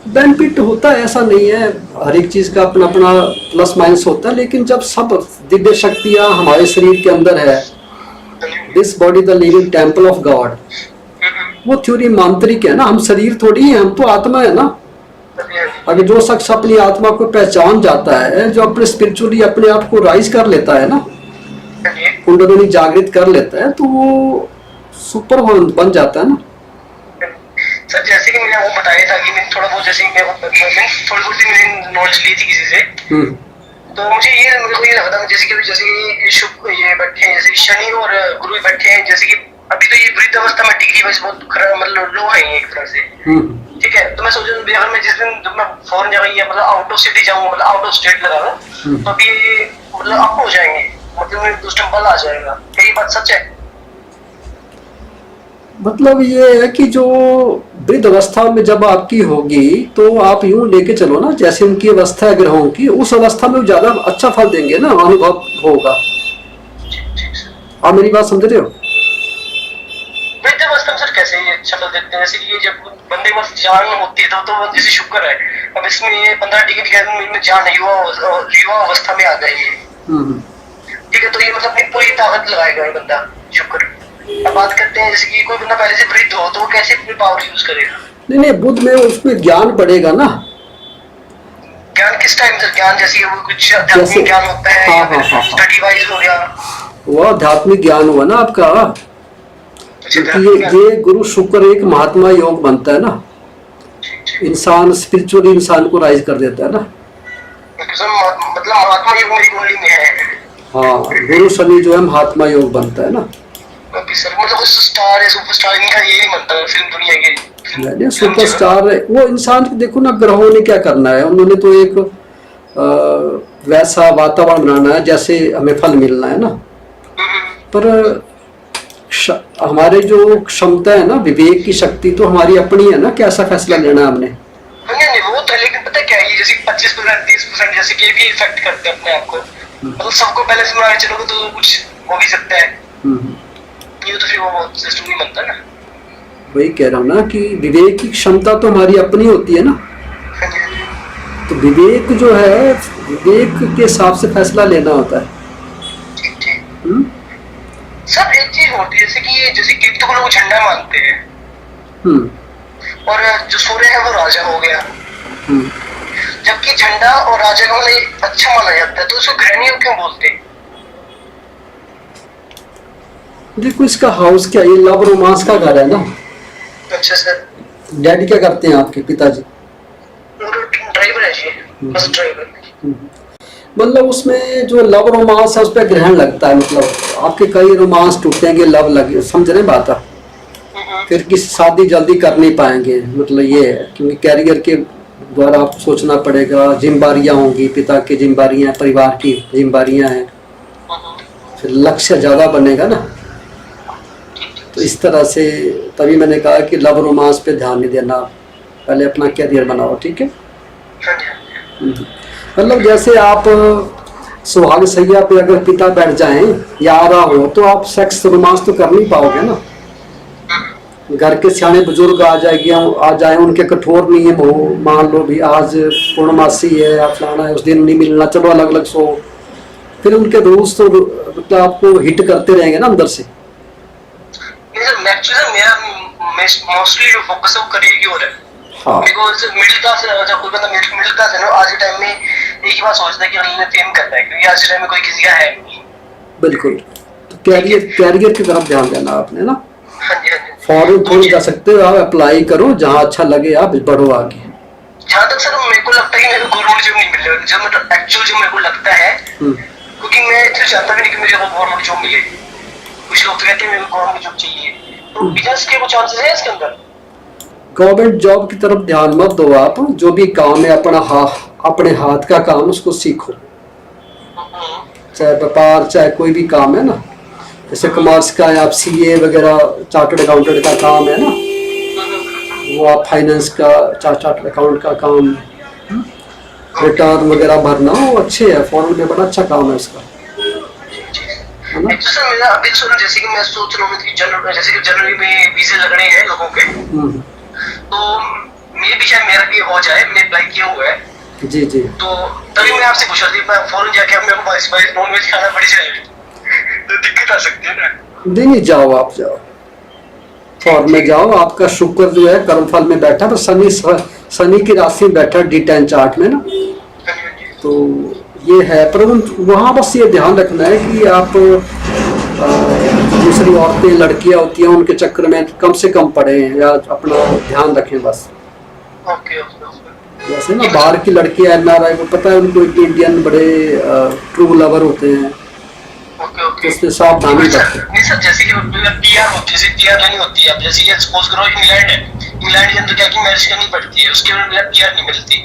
बेनिफिट होता है, ऐसा नहीं है, हर एक चीज का अपना अपना प्लस माइनस होता है, लेकिन जब सब दिव्य शक्तियां हमारे शरीर के अंदर है, this body the living temple of God, वो थ्योरी मांत्रिक है ना, हम शरीर थोड़ी है, हम तो आत्मा है ना। अगर जो शख्स अपनी आत्मा को पहचान जाता है, जो अपने स्पिरिचुअली अपने आप को राइज कर लेता है ना, कुंडलिनी जागृत कर लेता है, तो वो सुपर बन जाता है ना। सर जैसे कि मैंने वो बताया था कि मैं थोड़ा बहुत, जैसे मैं थोड़ी बहुत मैंने नॉलेज ली थी किसी से, तो मुझे ये मेरे को ये लगा था, जैसे कि शुक्र ये बैठे हैं, जैसे शनि और गुरु भी बैठे हैं, जैसे कि अभी तो ये वृद्ध अवस्था में डिग्री वाइज बहुत खराब, मतलब लो है एक तरह से, ठीक है। तो मैं सोच रहा हूँ अगर मैं जिस दिन जब मैं फॉरेन जगह या मतलब आउट ऑफ सिटी जाऊँ, मतलब आउट ऑफ स्टेट लगा रहा, तो अभी ये मतलब अप हो जाएंगे, मतलब मेरे उस टाइम बल आ जाएगा, क्या ये बात सच है? मतलब ये है कि जो वृद्ध अवस्था में जब आपकी होगी तो आप यूं लेके चलो ना, जैसे उनकी अवस्था है ग्रहों की, उस अवस्था में ज्यादा अच्छा फल देंगे ना, अनुभव होगा। आप मेरी बात समझ रहे हो? वृद्ध अवस्था में सर कैसे ये अच्छा फल देते हैं? जैसे कि ये जब बंदे के पास जान होती है तो जैसे शुक्र है, अब इसमें ये 15 टिकट में जान युवा अवस्था में आ गए ये, हम्म, ठीक है। तो ये मतलब अपनी पूरी ताकत लगाएगा ये बंदा शुक्र। अब बात करते हैं जैसे कि कोई बंदा पहले से वृद्ध हो तो वो कैसे अपनी पावर यूज करेगा। नहीं नहीं, बुध में उसमें ज्ञान बढ़ेगा ना। ज्ञान किस टाइम से, ज्ञान जैसे वो कुछ जैसे आध्यात्मिक ज्ञान होता है हाँ या हाँ फिर हाँ हाँ, स्टडी वाइज हो गया। वो आध्यात्मिक ज्ञान हुआ ना आपका, अच्छा, क्योंकि आध्यात्मिक ज्ञान। ये गुरु शुक्र एक महात्मा योग बनता है ना, ठीक, ठीक। इंसान स्पिरिचुअली इंसान को राइज कर देता है ना। मतलब महात्मा योग मेरी कुंडली में है। हाँ, गुरु शनि जो है महात्मा योग बनता है ना। ओके सर, मतलब उस स्टार है सुपरस्टार इनका यही बनता है फिल्म दुनिया के। नहीं, सुपरस्टार है वो इंसान को। देखो ना, ग्रहों ने क्या करना है, उन्होंने तो एक वैसा वातावरण बनाना है जैसे हमें फल मिलना है ना। पर हमारे जो क्षमता है ना, विवेक की शक्ति तो हमारी अपनी है ना, कैसा फैसला लेना है हमने। नहीं वो तो है, लेकिन पता है क्या है, ये जैसे 25% 30% जैसे कि भी इफेक्ट करते हैं अपने आप को। मतलब सबको पहले से मार चलोगे तो कुछ हो भी सकता है। ये तो फिर वो सिस्टम नहीं बनता ना। वही कह रहा हूँ ना कि विवेक की क्षमता तो हमारी अपनी होती है ना। हाँ जी, हाँ जी। तो विवेक जो है, विवेक के हिसाब से फैसला लेना होता है। ठीक ठीक। सर एक चीज होती है जैसे कि ये जैसे केतु को लोग झंडा मानते हैं और जो सूर्य है वो राजा हो गया, जबकि झंडा और राजा का मतलब अच्छा माना जाता है, तो उसको ग्रहणी क्यों बोलते हैं। देखो इसका हाउस क्या, ये लव रोमांस का घर है ना। अच्छा सर। डैडी क्या करते हैं आपके पिताजी? ड्राइवर है जी, बस ड्राइवर। मतलब उसमें जो लव रोमांस है उस पर ग्रहण लगता है, मतलब आपके कई रोमांस टूटेंगे, लव लगे, समझ रहे बात आप? फिर किसी शादी जल्दी कर नहीं पाएंगे, मतलब ये है क्योंकि कैरियर के द्वारा आप सोचना पड़ेगा, जिम्मेदारियां होंगी, पिता की जिम्मेदारियां, परिवार की जिम्मेदारियां हैं, फिर लक्ष्य ज़्यादा बनेगा ना। तो इस तरह से तभी मैंने कहा कि लव रोमांस पे ध्यान नहीं देना, पहले अपना कैरियर बनाओ, ठीक है। मतलब जैसे आप सुहाग सैया पे अगर पिता बैठ जाएं या आ रहा हो तो आप सेक्स रोमांस तो कर नहीं पाओगे ना। घर के सियाने बुजुर्ग आ जाए, उनके कठोर नियम हो, मान लो भी आज पूर्णमासी है या फलाना है, उस दिन नहीं मिलना, चलो अलग अलग सो, फिर उनके रूल्स तो मतलब आपको हिट करते रहेंगे ना अंदर से। मोस्टली जो फोकस है वो करियर की ओर है। हाँ, बिकॉज़ मिडिल क्लास जब कोई बंदा मिडिल क्लास है ना, आज के टाइम में एक ही बात सोचता है कि हमने फेम करना है, क्योंकि आज के टाइम में कोई किसी का है नहीं। बिल्कुल। तो कैरियर की तरफ ध्यान देना आपने ना। हाँ जी, हाँ जी। फॉरेन थोड़ी जा सकते हो, आप अप्लाई करो, जहाँ अच्छा लगे आप बढ़ो आगे। जहाँ तक सर मेरे को लगता है कि मेरे को गवर्नमेंट जॉब नहीं मिल रहा है, जो मतलब एक्चुअल जो मेरे को लगता है, क्योंकि मैं इसलिए चाहता भी नहीं कि मुझे गवर्नमेंट जॉब मिले। कुछ लोग तो कहते हैं मेरे को गवर्नमेंट जॉब चाहिए, तो बिजनेस के वो चांसेस है इसके अंदर। गवर्नमेंट जॉब की तरफ ध्यान मत दो आप, जो भी काम है अपने हाथ का काम उसको सीखो, चाहे व्यापार चाहे कोई भी काम है ना। जैसे कॉमर्स का है, आप सीए वगैरह चार्टर्ड अकाउंटेंट का काम है ना, वो आप फाइनेंस का चार्टर्ड अकाउंट का काम, रिटर्न वगैरह भरना, वो अच्छे है, फॉरेन में बड़ा अच्छा काम है उसका, है ना। तो सर मेरा अभी सुनो, जैसे कि मैं सोच रहा हूँ कि जनवरी में वीजे लग रहे हैं लोगों के, तो मे भी शायद मेरा भी हो जाए, मैंने अप्लाई किया हुआ है। जी जी। तो तभी मैं आपसे पूछ रहा था, मैं फॉरेन जाके अब मेरे को नॉन वेज खाना पड़ जाएगा तो दिक्कत आ सकती है ना। नहीं जाओ, आप जाओ फॉरेन में जाओ, आपका शुक्र जो है कर्मफल में बैठा, तो शनि की राशि में बैठा D10 चार्ट में ना, तो ये है। पर वहाँ बस ये ध्यान रखना है कि आप दूसरी औरतें लड़कियां होती हैं उनके चक्कर में कम से कम पड़े या अपना ध्यान रखें बस। जैसे ना बाहर की लड़कियां NRI को पता है, उनको इंडियन बड़े ट्रू लवर होते हैं, उसमें सावधानी रखें। नहीं सर, जैसे कि PR होती है, PR नहीं होती है। अब जैसे कि सपोज करो इंग्लैंड है, इंग्लैंड के अंदर क्या कि मैरिज करनी पड़ती है, उसके बाद PR नहीं मिलती,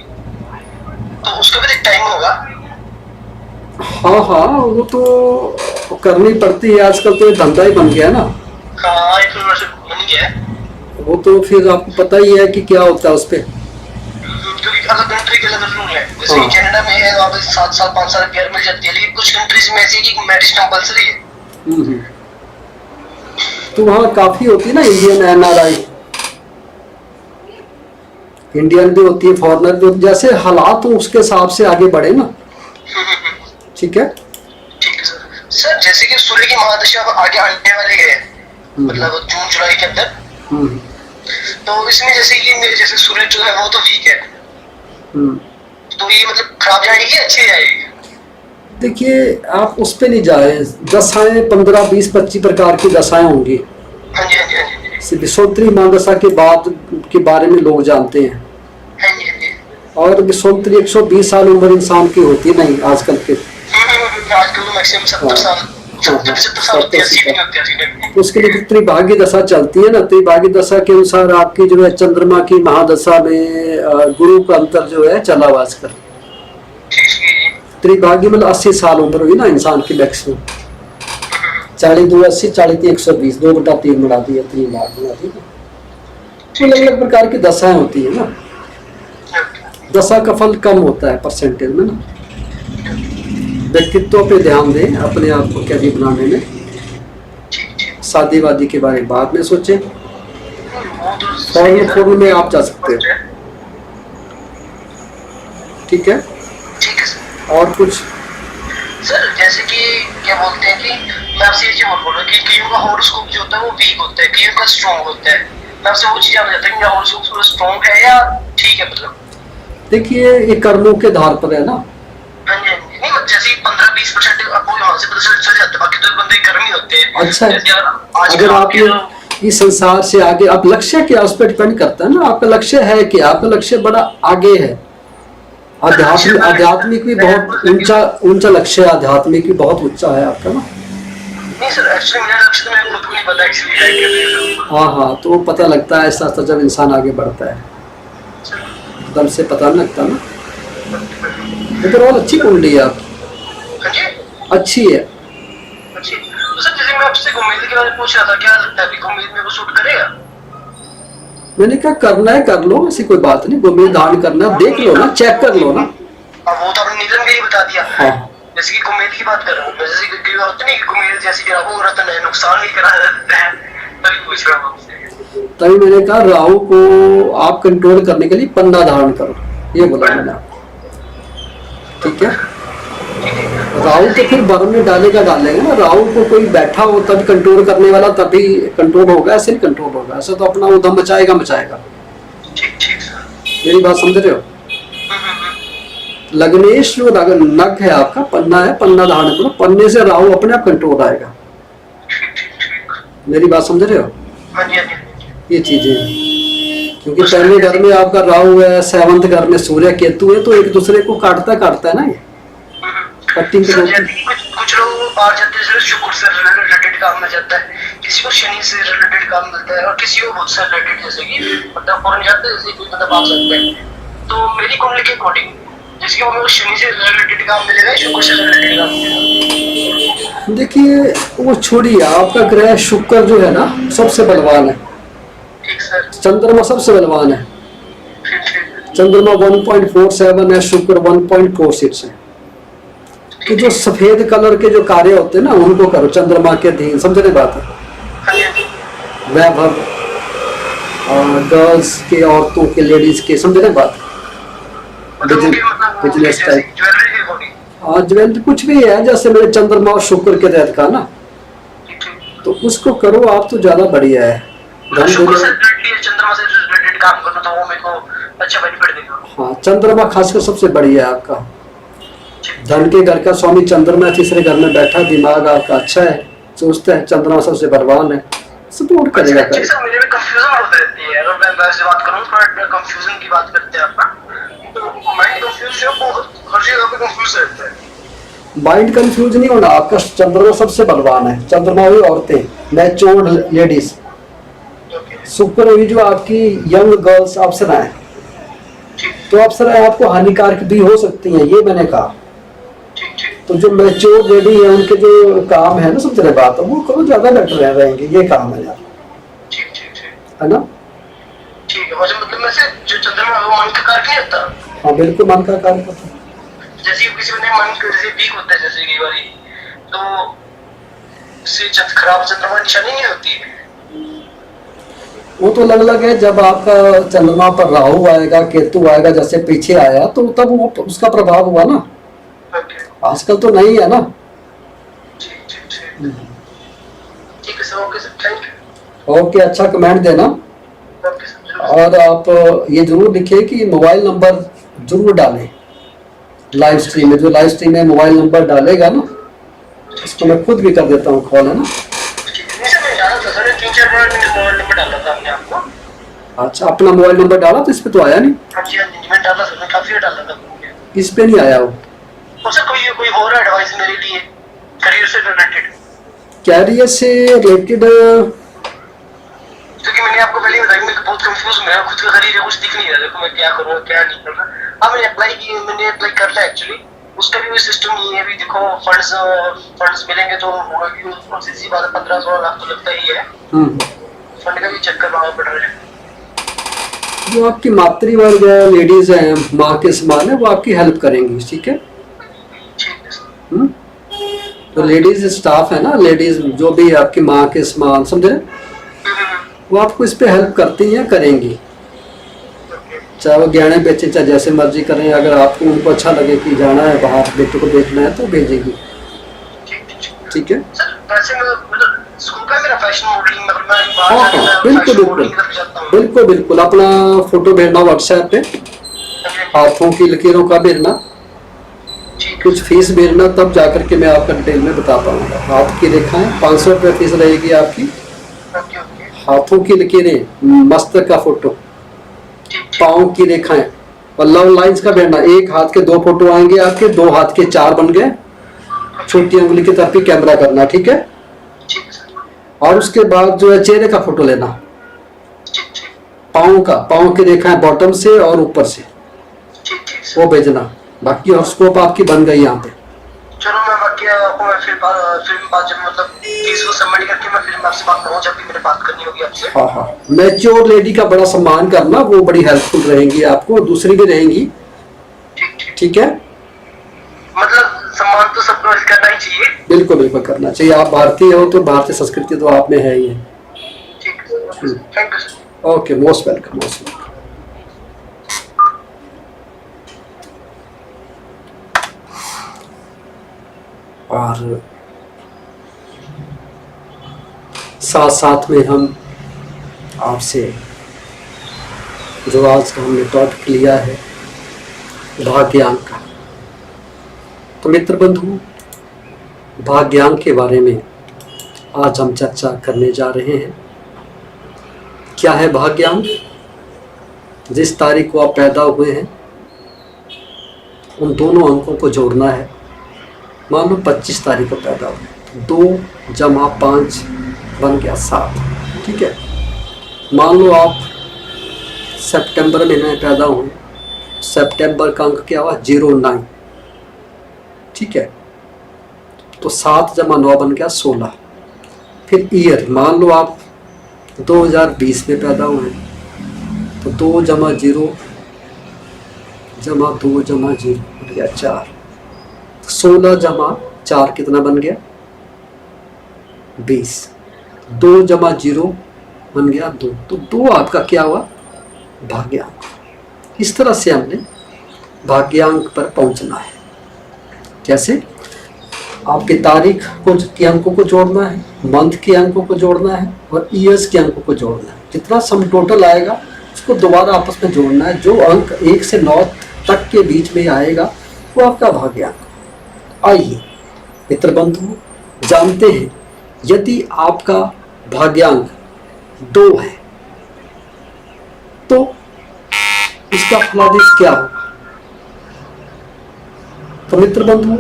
तो उसका भी एक टाइम होगा। हाँ हाँ, वो तो करनी पड़ती है, आजकल तो ये धंधा ही बन गया ना। हाँ, एक बन गया है। वो तो फिर आपको पता ही है कि क्या होता है उस पे, क्योंकि अलग कंट्री के अलग रूल है। जैसे कि कनाडा में है, वहाँ पे 7 साल 5 साल PR मिल जाती है, लेकिन कुछ कंट्रीज में ऐसी है कि मैरिज कंपल्सरी है। तो वहाँ काफी होती है ना इंडियन NRI, इंडियन भी होती है, फॉरेनर भी होती है, जैसे हालात हो उसके हिसाब से आगे बढ़े ना। ठीक है। ठीक है सर। सर जैसे कि सूर्य की महादशा अब आगे आने वाली है, मतलब जून जुलाई के अंदर, हम्म तो इसमें जैसे कि मेरे जैसे सूर्य जो है वो तो वीक है, हम्म। तो ये मतलब खराब जाएगी या अच्छी जाएगी? देखिए आप उस पे नहीं जाए, दशाएं 15 20 25 प्रकार की दशाएं होंगी। हाँ जी हाँ जी हाँ जी विषोत्तरी महादशा के बाद के बारे में लोग जानते हैं, हाँ जी हाँ जी। और विषोत्तरी 120 साल उम्र इंसान की होती है, नहीं आजकल के। आजकल तो मैक्सिमम 70 साल, 70 साल होती है, 80 भी नहीं होती है। तो उसके लिए त्रिभागी दशा चलती है ना, त्रिभागी दशा के अनुसार आपकी जो है चंद्रमा की महादशा में गुरु का अंतर जो है चला हुआ आजकल। त्रिभागी मतलब 80 साल उम्र हुई ना इंसान की मैक्सिमम। 40 2 80, 40 3 120, 2/3 बढ़ा दिया, त्रिभाग बना दी। अलग अलग प्रकार की दशाएं होती है ना, दशा का फल कम होता है परसेंटेज में ना। व्यक्तित्व पे ध्यान दें, अपने आप को कैरियर बनाने में। शादी वादी के बारे में बाद में सोचें, फॉर्म में आप जा सकते हो। ठीक है। ठीक है सर। और कुछ सर जैसे कि क्या बोलते हैं कि मैं आपसे ये चीज बोल रहा हूँ कि कईयों का हॉरोस्कोप जो होता है वो वीक होता है, कईयों का स्ट्रॉन्ग होता है। मैं आपसे वो चीज जानना चाहता हूँ कि मेरा हॉरोस्कोप थोड़ा स्ट्रॉन्ग है या ठीक है? मतलब देखिए ये कर्मों के आधार पर है ना। हाँ जी हाँ जी। नहीं मतलब जैसे 15-20% आपको यहाँ से पता चल जाता है, बाकी तो बंदे कर्म ही होते हैं। अच्छा है। जैसे आज अगर आपने इस संसार से आगे, आप लक्ष्य क्या, उस पर डिपेंड करता है ना। आपका लक्ष्य है कि आपका लक्ष्य बड़ा आगे है। आध्यात्मिक भी बहुत ऊंचा लक्ष्य है, आध्यात्मिक भी बहुत ऊंचा है आपका ना। नहीं सर एक्चुअली मेरा लक्ष्य तो मेरे खुद को नहीं पता एक्चुअली। हाँ तो पता लगता है ऐसा जब इंसान आगे बढ़ता है, एकदम से पता नहीं लगता ना। ओवरऑल अच्छी कुंडली है आपकी। हाँ जी अच्छी है। अच्छी। तो सर जैसे मैं आपसे गुमेल के बारे में पूछ रहा था, क्या लगता है कि गुमेल मेरे को सूट करेगा? मैंने कहा करना है कर लो, ऐसी कोई बात नहीं। गोमेद दान करना, देख लो ना, चेक कर लो ना। अब वो तो आपने नीलम के ही बता दिया। हाँ। जैसे कि गुमेल की बात कर रहा हूँ, जैसे कि होता नहीं कि गुमेल जैसे कि राहु रतन है, नुकसान नहीं करा देता है, तभी पूछ रहा हूँ आपसे। तभी मैंने कहा राहु को आप कंट्रोल करने के लिए पन्ना धारण करो, ये बोला मैंने आपको। ठीक है। राहु तो फिर बर्म में डालेगा ना। राहु को कोई बैठा हो तभी कंट्रोल करने वाला, तभी कंट्रोल होगा, ऐसे नहीं कंट्रोल होगा। ऐसे तो अपना उधम मचाएगा। ठीक सर। मेरी बात समझ रहे हो? लग्नेश जो नग है आपका, पन्ना है, पन्ना धारण करो, पन्ने से राहु अपने आप कंट्रोल आएगा। मेरी बात समझ रहे हो? हाँ जी। ये चीजें, क्योंकि पहले घर में आपका राहु है, 7th घर में सूर्य केतु है, तो एक दूसरे को काटता है ना ये कटिंग के। कुछ लोग बाहर जाते हैं शुक्र से रिलेटेड काम मिल जाता है, किसी को शनि से रिलेटेड काम मिलता है, और किसी को बुध से रिलेटेड, जैसे कि मतलब फॉरेन जाते हैं जैसे कोई बंदा भाग सकता है। तो मेरी कुंडली के अकॉर्डिंग जैसे कि वो मेरे को शनि से रिलेटेड काम मिलेगा, शुक्र से रिलेटेड काम मिलेगा। देखिए वो छोड़िए, आपका ग्रह शुक्र जो है ना सबसे बलवान है। ठीक सर। चंद्रमा सबसे बलवान है। चंद्रमा 1.47 है, शुक्र 1.46 है। कि जो सफेद कलर के जो कार्य होते हैं ना उनको करो चंद्रमा के अधीन, समझने बात है। वैभव गर्ल्स के, औरतों के, लेडीज के, समझने बात। बिजनेस टाइप, ज्वेलरी कुछ भी है, जैसे मेरे चंद्रमा और शुक्र के तहत का ना, तो उसको करो आप तो ज्यादा बढ़िया है। हाँ चंद्रमा खासकर सबसे बढ़िया है आपका। धन के घर का स्वामी चंद्रमा तीसरे घर में बैठा, दिमाग आपका अच्छा है, सोचता है, चंद्रमा सबसे बलवान है, सपोर्ट करेगा। मेरे में कंफ्यूजन होती रहती है, अगर मैं वैसे बात करूं थोड़ा कंफ्यूजन की बात करते हैं आपका, तो माइंड कंफ्यूज है, बहुत हर जगह पे कंफ्यूज रहता है। माइंड कंफ्यूज नहीं होना, आपका चंद्रमा सबसे बलवान है। चंद्रमा हुई औरतें, मैच्योर लेडीज। शुक्र हुई जो आपकी यंग गर्ल्स, अप्सरा है। तो अप्सरा आपको हानिकारक भी हो सकती हैं, ये मैंने कहा। तो जो मैच्योर लेडी है उनके जो काम है ना, सबसे बात है वो करो, ज्यादा बेटर रहेंगे, ये काम है यार। है ना? ठीक है। मतलब में से जो चंद्रमा वो मन का कार्य नहीं होता? हाँ बिल्कुल मन का कार्य करता है। जैसे किसी बंदे मन जैसे वीक होता है, जैसे कई बारी, तो उससे खराब चंद्रमा निशानी नहीं होती है। वो तो अलग अलग है। जब आपका चंद्रमा पर राहु आएगा, केतु आएगा, जैसे पीछे आया तो तब वो उसका प्रभाव हुआ ना। ओके। आजकल तो नहीं है ना। ठीक ठीक ठीक। ठीक है sir, okay sir, thank you. Okay, अच्छा कमेंट देना। Okay sir. और आप ये जरूर लिखिए कि मोबाइल नंबर जरूर डालें लाइव स्ट्रीम में। जो लाइव स्ट्रीम में मोबाइल नंबर डालेगा ना, इसको मैं खुद भी कर देता हूँ कॉल, है ना। नहीं सर, मैं डाला था सर, 3-4 बार मैंने मोबाइल नंबर डाला था अपने आपको। अच्छा, अपना मोबाइल नंबर डाला तो इस पे तो आया नहीं। हाँ जी मैं डाला सर, मैं काफी बार डाला था। इस पे नहीं आया वो। सर कोई और एडवाइस मेरे लिए करियर से रिलेटेड? कैरियर से रिलेटेड क्योंकि मैंने आपको पहले बताया, मैं बहुत कंफ्यूज हूं, मेरा खुद का करियर है, कुछ दिख नहीं रहा, देखो मैं क्या करूं क्या नहीं कर रहा। हाँ मैंने अप्लाई कर लिया एक्चुअली। उसका भी कोई सिस्टम नहीं है अभी। देखो फंड्स मिलेंगे तो होगा कि उसको सीधी बात है, 15-16 लाख तो लगता ही है। फंड का भी चक्कर वहां पड़ रहा है। जो आपकी मातृवर्ग लेडीज हैं, माँ के समान है, वो आपकी हेल्प करेंगी, ठीक है। ठीक है सर। तो लेडीज स्टाफ है ना, लेडीज जो भी आपकी माँ के समान, समझे, वो आपको इस पे हेल्प करती हैं, करेंगी। चाहे वो गहने बेचे, चाहे जैसे मर्जी करें। अगर आपको उनको अच्छा लगे कि जाना है बाहर, बेटे को देखना है, तो भेजेगी। ठीक है। स्कूल का मेरा फैशन मॉडलिंग, मतलब मैं हाँ हाँ, बिल्कुल बिल्कुल बिल्कुल बिल्कुल। अपना फोटो भेजना व्हाट्सएप पे, हाथों की लकीरों का भेजना, कुछ फीस भेजना, तब जाकर के मैं आपका डिटेल में बता पाऊंगा। हाथ की रेखाएं 500 रुपये फीस रहेगी आपकी। हाथों की लकीरें, मस्तक का फोटो, पाँव की रेखाएं और लव लाइंस का भेजना। एक हाथ के 2 फोटो आएंगे आपके, 2 हाथ के 4 बन गए। छोटी उंगली की तरफ ही कैमरा करना, ठीक है। और उसके बाद जो है चेहरे का फोटो लेना, पाँव की रेखाएं बॉटम से और ऊपर से, वो भेजना। बाकी हॉरोस्कोप आपकी बन गई यहाँ पे। चलो मैं बाकी आपको मैं फिर बात जब मतलब फीस को सबमिट करके मैं फिर आपसे बात करूँ, जब भी मेरे बात करनी होगी आपसे। हाँ हाँ, मैच्योर लेडी का बड़ा सम्मान करना, वो बड़ी हेल्पफुल रहेंगी आपको, दूसरी भी रहेंगी। ठीक है। मतलब सम्मान तो सबको करना ही चाहिए। बिल्कुल बिल्कुल करना चाहिए। आप भारतीय हो तो भारतीय संस्कृति तो आप में है ही है। Thank you sir. Okay, most welcome, most welcome. और साथ साथ में हम आपसे जो आज का हमने टॉपिक लिया है भाग्यांक का, तो मित्र बंधु, भाग्यांक के बारे में आज हम चर्चा करने जा रहे हैं। क्या है भाग्यांक? जिस तारीख को आप पैदा हुए हैं उन दोनों अंकों को जोड़ना है। मान लो 25 तारीख को पैदा हुए, 2 + 5 बन गया 7, ठीक है। मान लो आप सितंबर महीने में पैदा हुए, सितंबर का अंक क्या हुआ? 09, ठीक है। तो 7 + 9 बन गया 16। फिर ईयर, मान लो आप 2020 में पैदा हुए, तो 2 + 0 + 2 + 0 बन गया 4। 16 + 4 कितना बन गया? 20। 2 + 0 बन गया 2। तो 2 आपका क्या हुआ? भाग्यांक। इस तरह से हमने भाग्यांक पर पहुंचना है। कैसे? आपके तारीख के अंकों को जोड़ना है, मंथ के अंकों को जोड़ना है और ईयर्स के अंकों को जोड़ना है। जितना सम टोटल आएगा उसको दोबारा आपस में जोड़ना है। जो अंक 1 से 9 तक के बीच में आएगा वो आपका भाग्यांक। आइए मित्र बंधु, जानते हैं यदि आपका भाग्यांक 2 है तो इसका फलादेश क्या होगा? तो मित्र बंधु,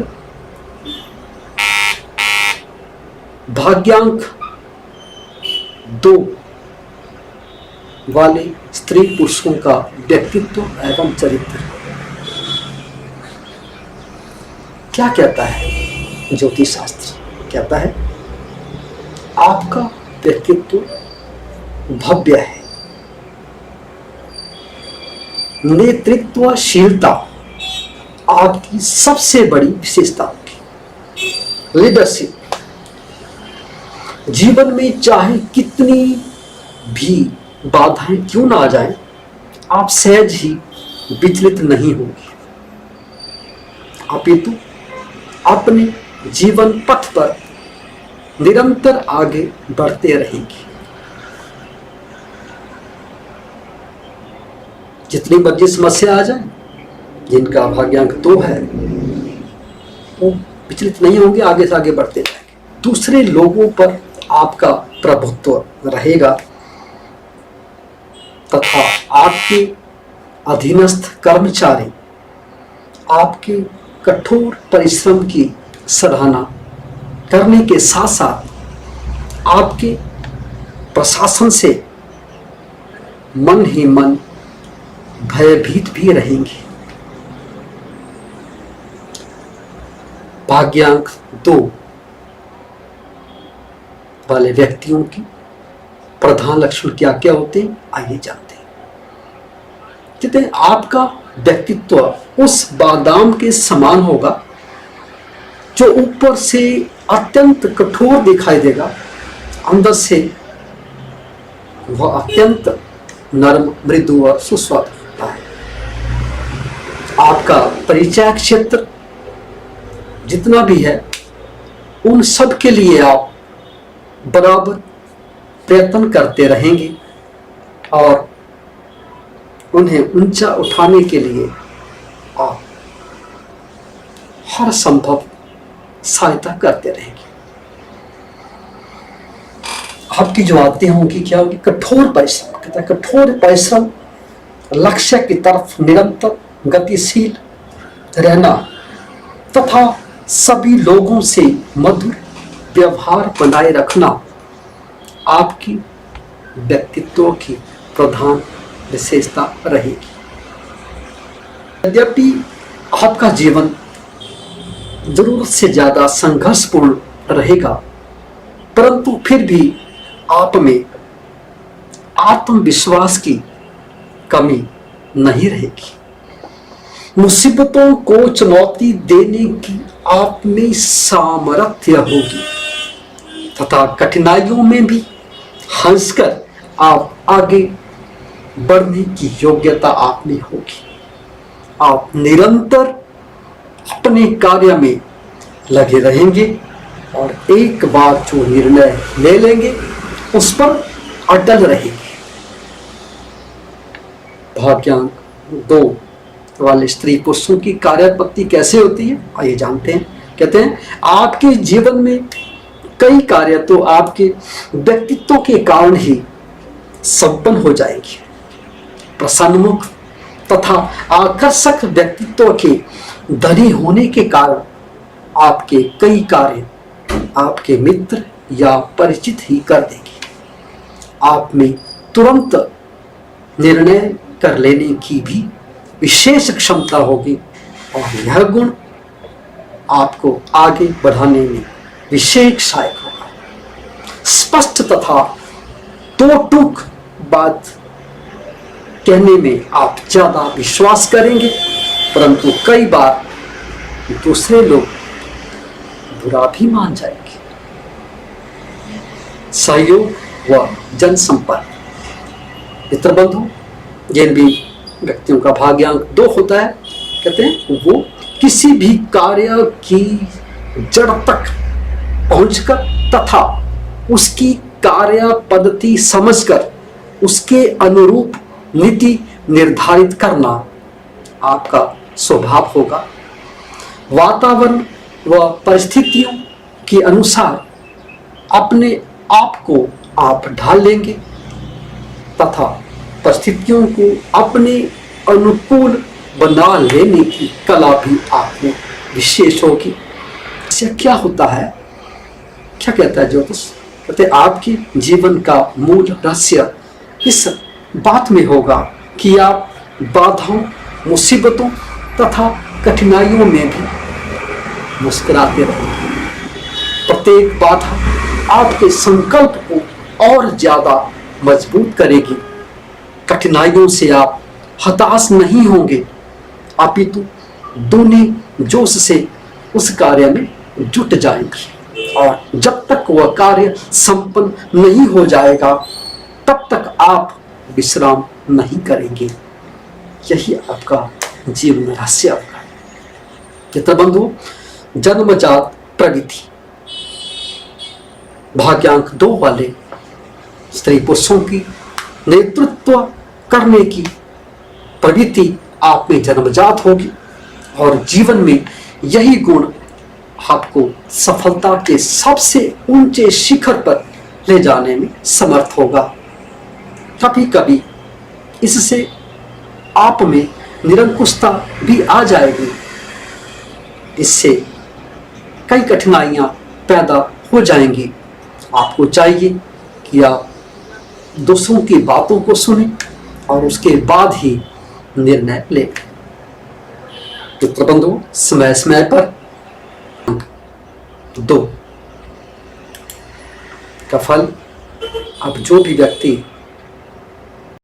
भाग्यांक 2 वाले स्त्री पुरुषों का व्यक्तित्व एवं चरित्र क्या कहता है? ज्योतिष शास्त्र कहता है आपका व्यक्तित्व भव्य है, नेतृत्वशीलता आपकी सबसे बड़ी विशेषता होगी। लीडरशिप, जीवन में चाहे कितनी भी बाधाएं क्यों ना आ जाएं, आप सहज ही विचलित नहीं होंगे, अपितु अपने जीवन पथ पर निरंतर आगे बढ़ते रहेंगे। जितनी मर्जी समस्या आ जाए, जिनका भाग्यांक 2 है वो विचलित नहीं होंगे, आगे से आगे बढ़ते जाएंगे। दूसरे लोगों पर आपका प्रभुत्व रहेगा तथा आपके अधीनस्थ कर्मचारी आपके कठोर परिश्रम की सराहना करने के साथ साथ आपके प्रशासन से मन ही मन भयभीत भी रहेंगे। भाग्यांक 2 वाले व्यक्तियों की प्रधान लक्षण क्या क्या होते हैं, आइए जानते हैं। कहते हैं आपका व्यक्तित्व उस बादाम के समान होगा जो ऊपर से अत्यंत कठोर दिखाई देगा, अंदर से वह अत्यंत नरम, मृदु और सुस्वादु होता है। आपका परिचय क्षेत्र जितना भी है, उन सब के लिए आप बराबर प्रयत्न करते रहेंगे और उन्हें ऊंचा उठाने के लिए आप हर संभव सहायता करते रहेंगे। आपकी जो आदतें होंगी क्या होगी, कठोर परिश्रम। कहता है कठोर परिश्रम, लक्ष्य की तरफ निरंतर गतिशील रहना तथा सभी लोगों से मधुर व्यवहार बनाए रखना आपकी व्यक्तित्व की प्रधान विशेषता रहेगी। यद्यपि आपका जीवन जरूरत से ज्यादा संघर्षपूर्ण रहेगा, परंतु फिर भी आप में आत्मविश्वास की कमी नहीं रहेगी। मुसीबतों को चुनौती देने की आप में सामर्थ्य होगी तथा कठिनाइयों में भी हंसकर आप आगे बढ़ने की योग्यता आप में होगी। आप निरंतर अपने कार्य में लगे रहेंगे और एक बार जो निर्णय ले लेंगे उस पर अटल रहेंगे। भाग्यांक 2 वाले स्त्री पुरुषों की कार्योत्पत्ति कैसे होती है, आइए जानते हैं। कहते हैं आपके जीवन में कई कार्य तो आपके व्यक्तित्व के कारण ही संपन्न हो जाएंगे। प्रसन्नमुख तथा आकर्षक व्यक्तित्व के धनी होने के कारण आपके कई कार्य आपके मित्र या परिचित ही कर देंगे। आप में तुरंत निर्णय कर लेने की भी विशेष क्षमता होगी और यह गुण आपको आगे बढ़ाने में विशेष सहायक होगा। स्पष्ट तथा दो टूक बात कहने में आप ज्यादा विश्वास करेंगे, परंतु कई बार दूसरे लोग बुरा भी मान जाएंगे। सहयोग व जनसंपर्क, मित्र बंधु, जिन भी व्यक्तियों का भाग्यांक 2 होता है, कहते हैं वो किसी भी कार्य की जड़ तक पहुंचकर तथा उसकी कार्य पद्धति समझकर उसके अनुरूप नीति निर्धारित करना आपका स्वभाव होगा। वातावरण व परिस्थितियों के अनुसार अपने आप को आप ढाल लेंगे तथा परिस्थितियों को अपने अनुकूल बना लेने की कला भी आप में विशेष होगी। इससे क्या होता है, क्या कहता है ज्योतिष? कहते आपके जीवन का मूल रहस्य इस बात में होगा कि आप बाधाओं, मुसीबतों तथा कठिनाइयों में भी मुस्कुराते रहेंगे। प्रत्येक बाधा आपके संकल्प को और ज्यादा मजबूत करेगी। कठिनाइयों से आप हताश नहीं होंगे, अपितु दूनी जोश से उस कार्य में जुट जाएंगे और जब तक वह कार्य संपन्न नहीं हो जाएगा तब तक आप विश्राम नहीं करेंगे। यही आपका जीवन रहस्य आपका है। मित्र बंधु, जन्मजात प्रवृत्ति भाग्यांक 2 वाले स्त्री पुरुषों की नेतृत्व करने की प्रवृत्ति आप में जन्मजात होगी और जीवन में यही गुण आपको सफलता के सबसे ऊंचे शिखर पर ले जाने में समर्थ होगा। कभी कभी इससे आप में निरंकुशता भी आ जाएगी। इससे कई कठिनाइयां पैदा हो जाएंगी। आपको चाहिए कि आप दूसरों की बातों को सुनें और उसके बाद ही निर्णय लें। मित्र बंधु, समय समय पर 2 का फल अब जो भी व्यक्ति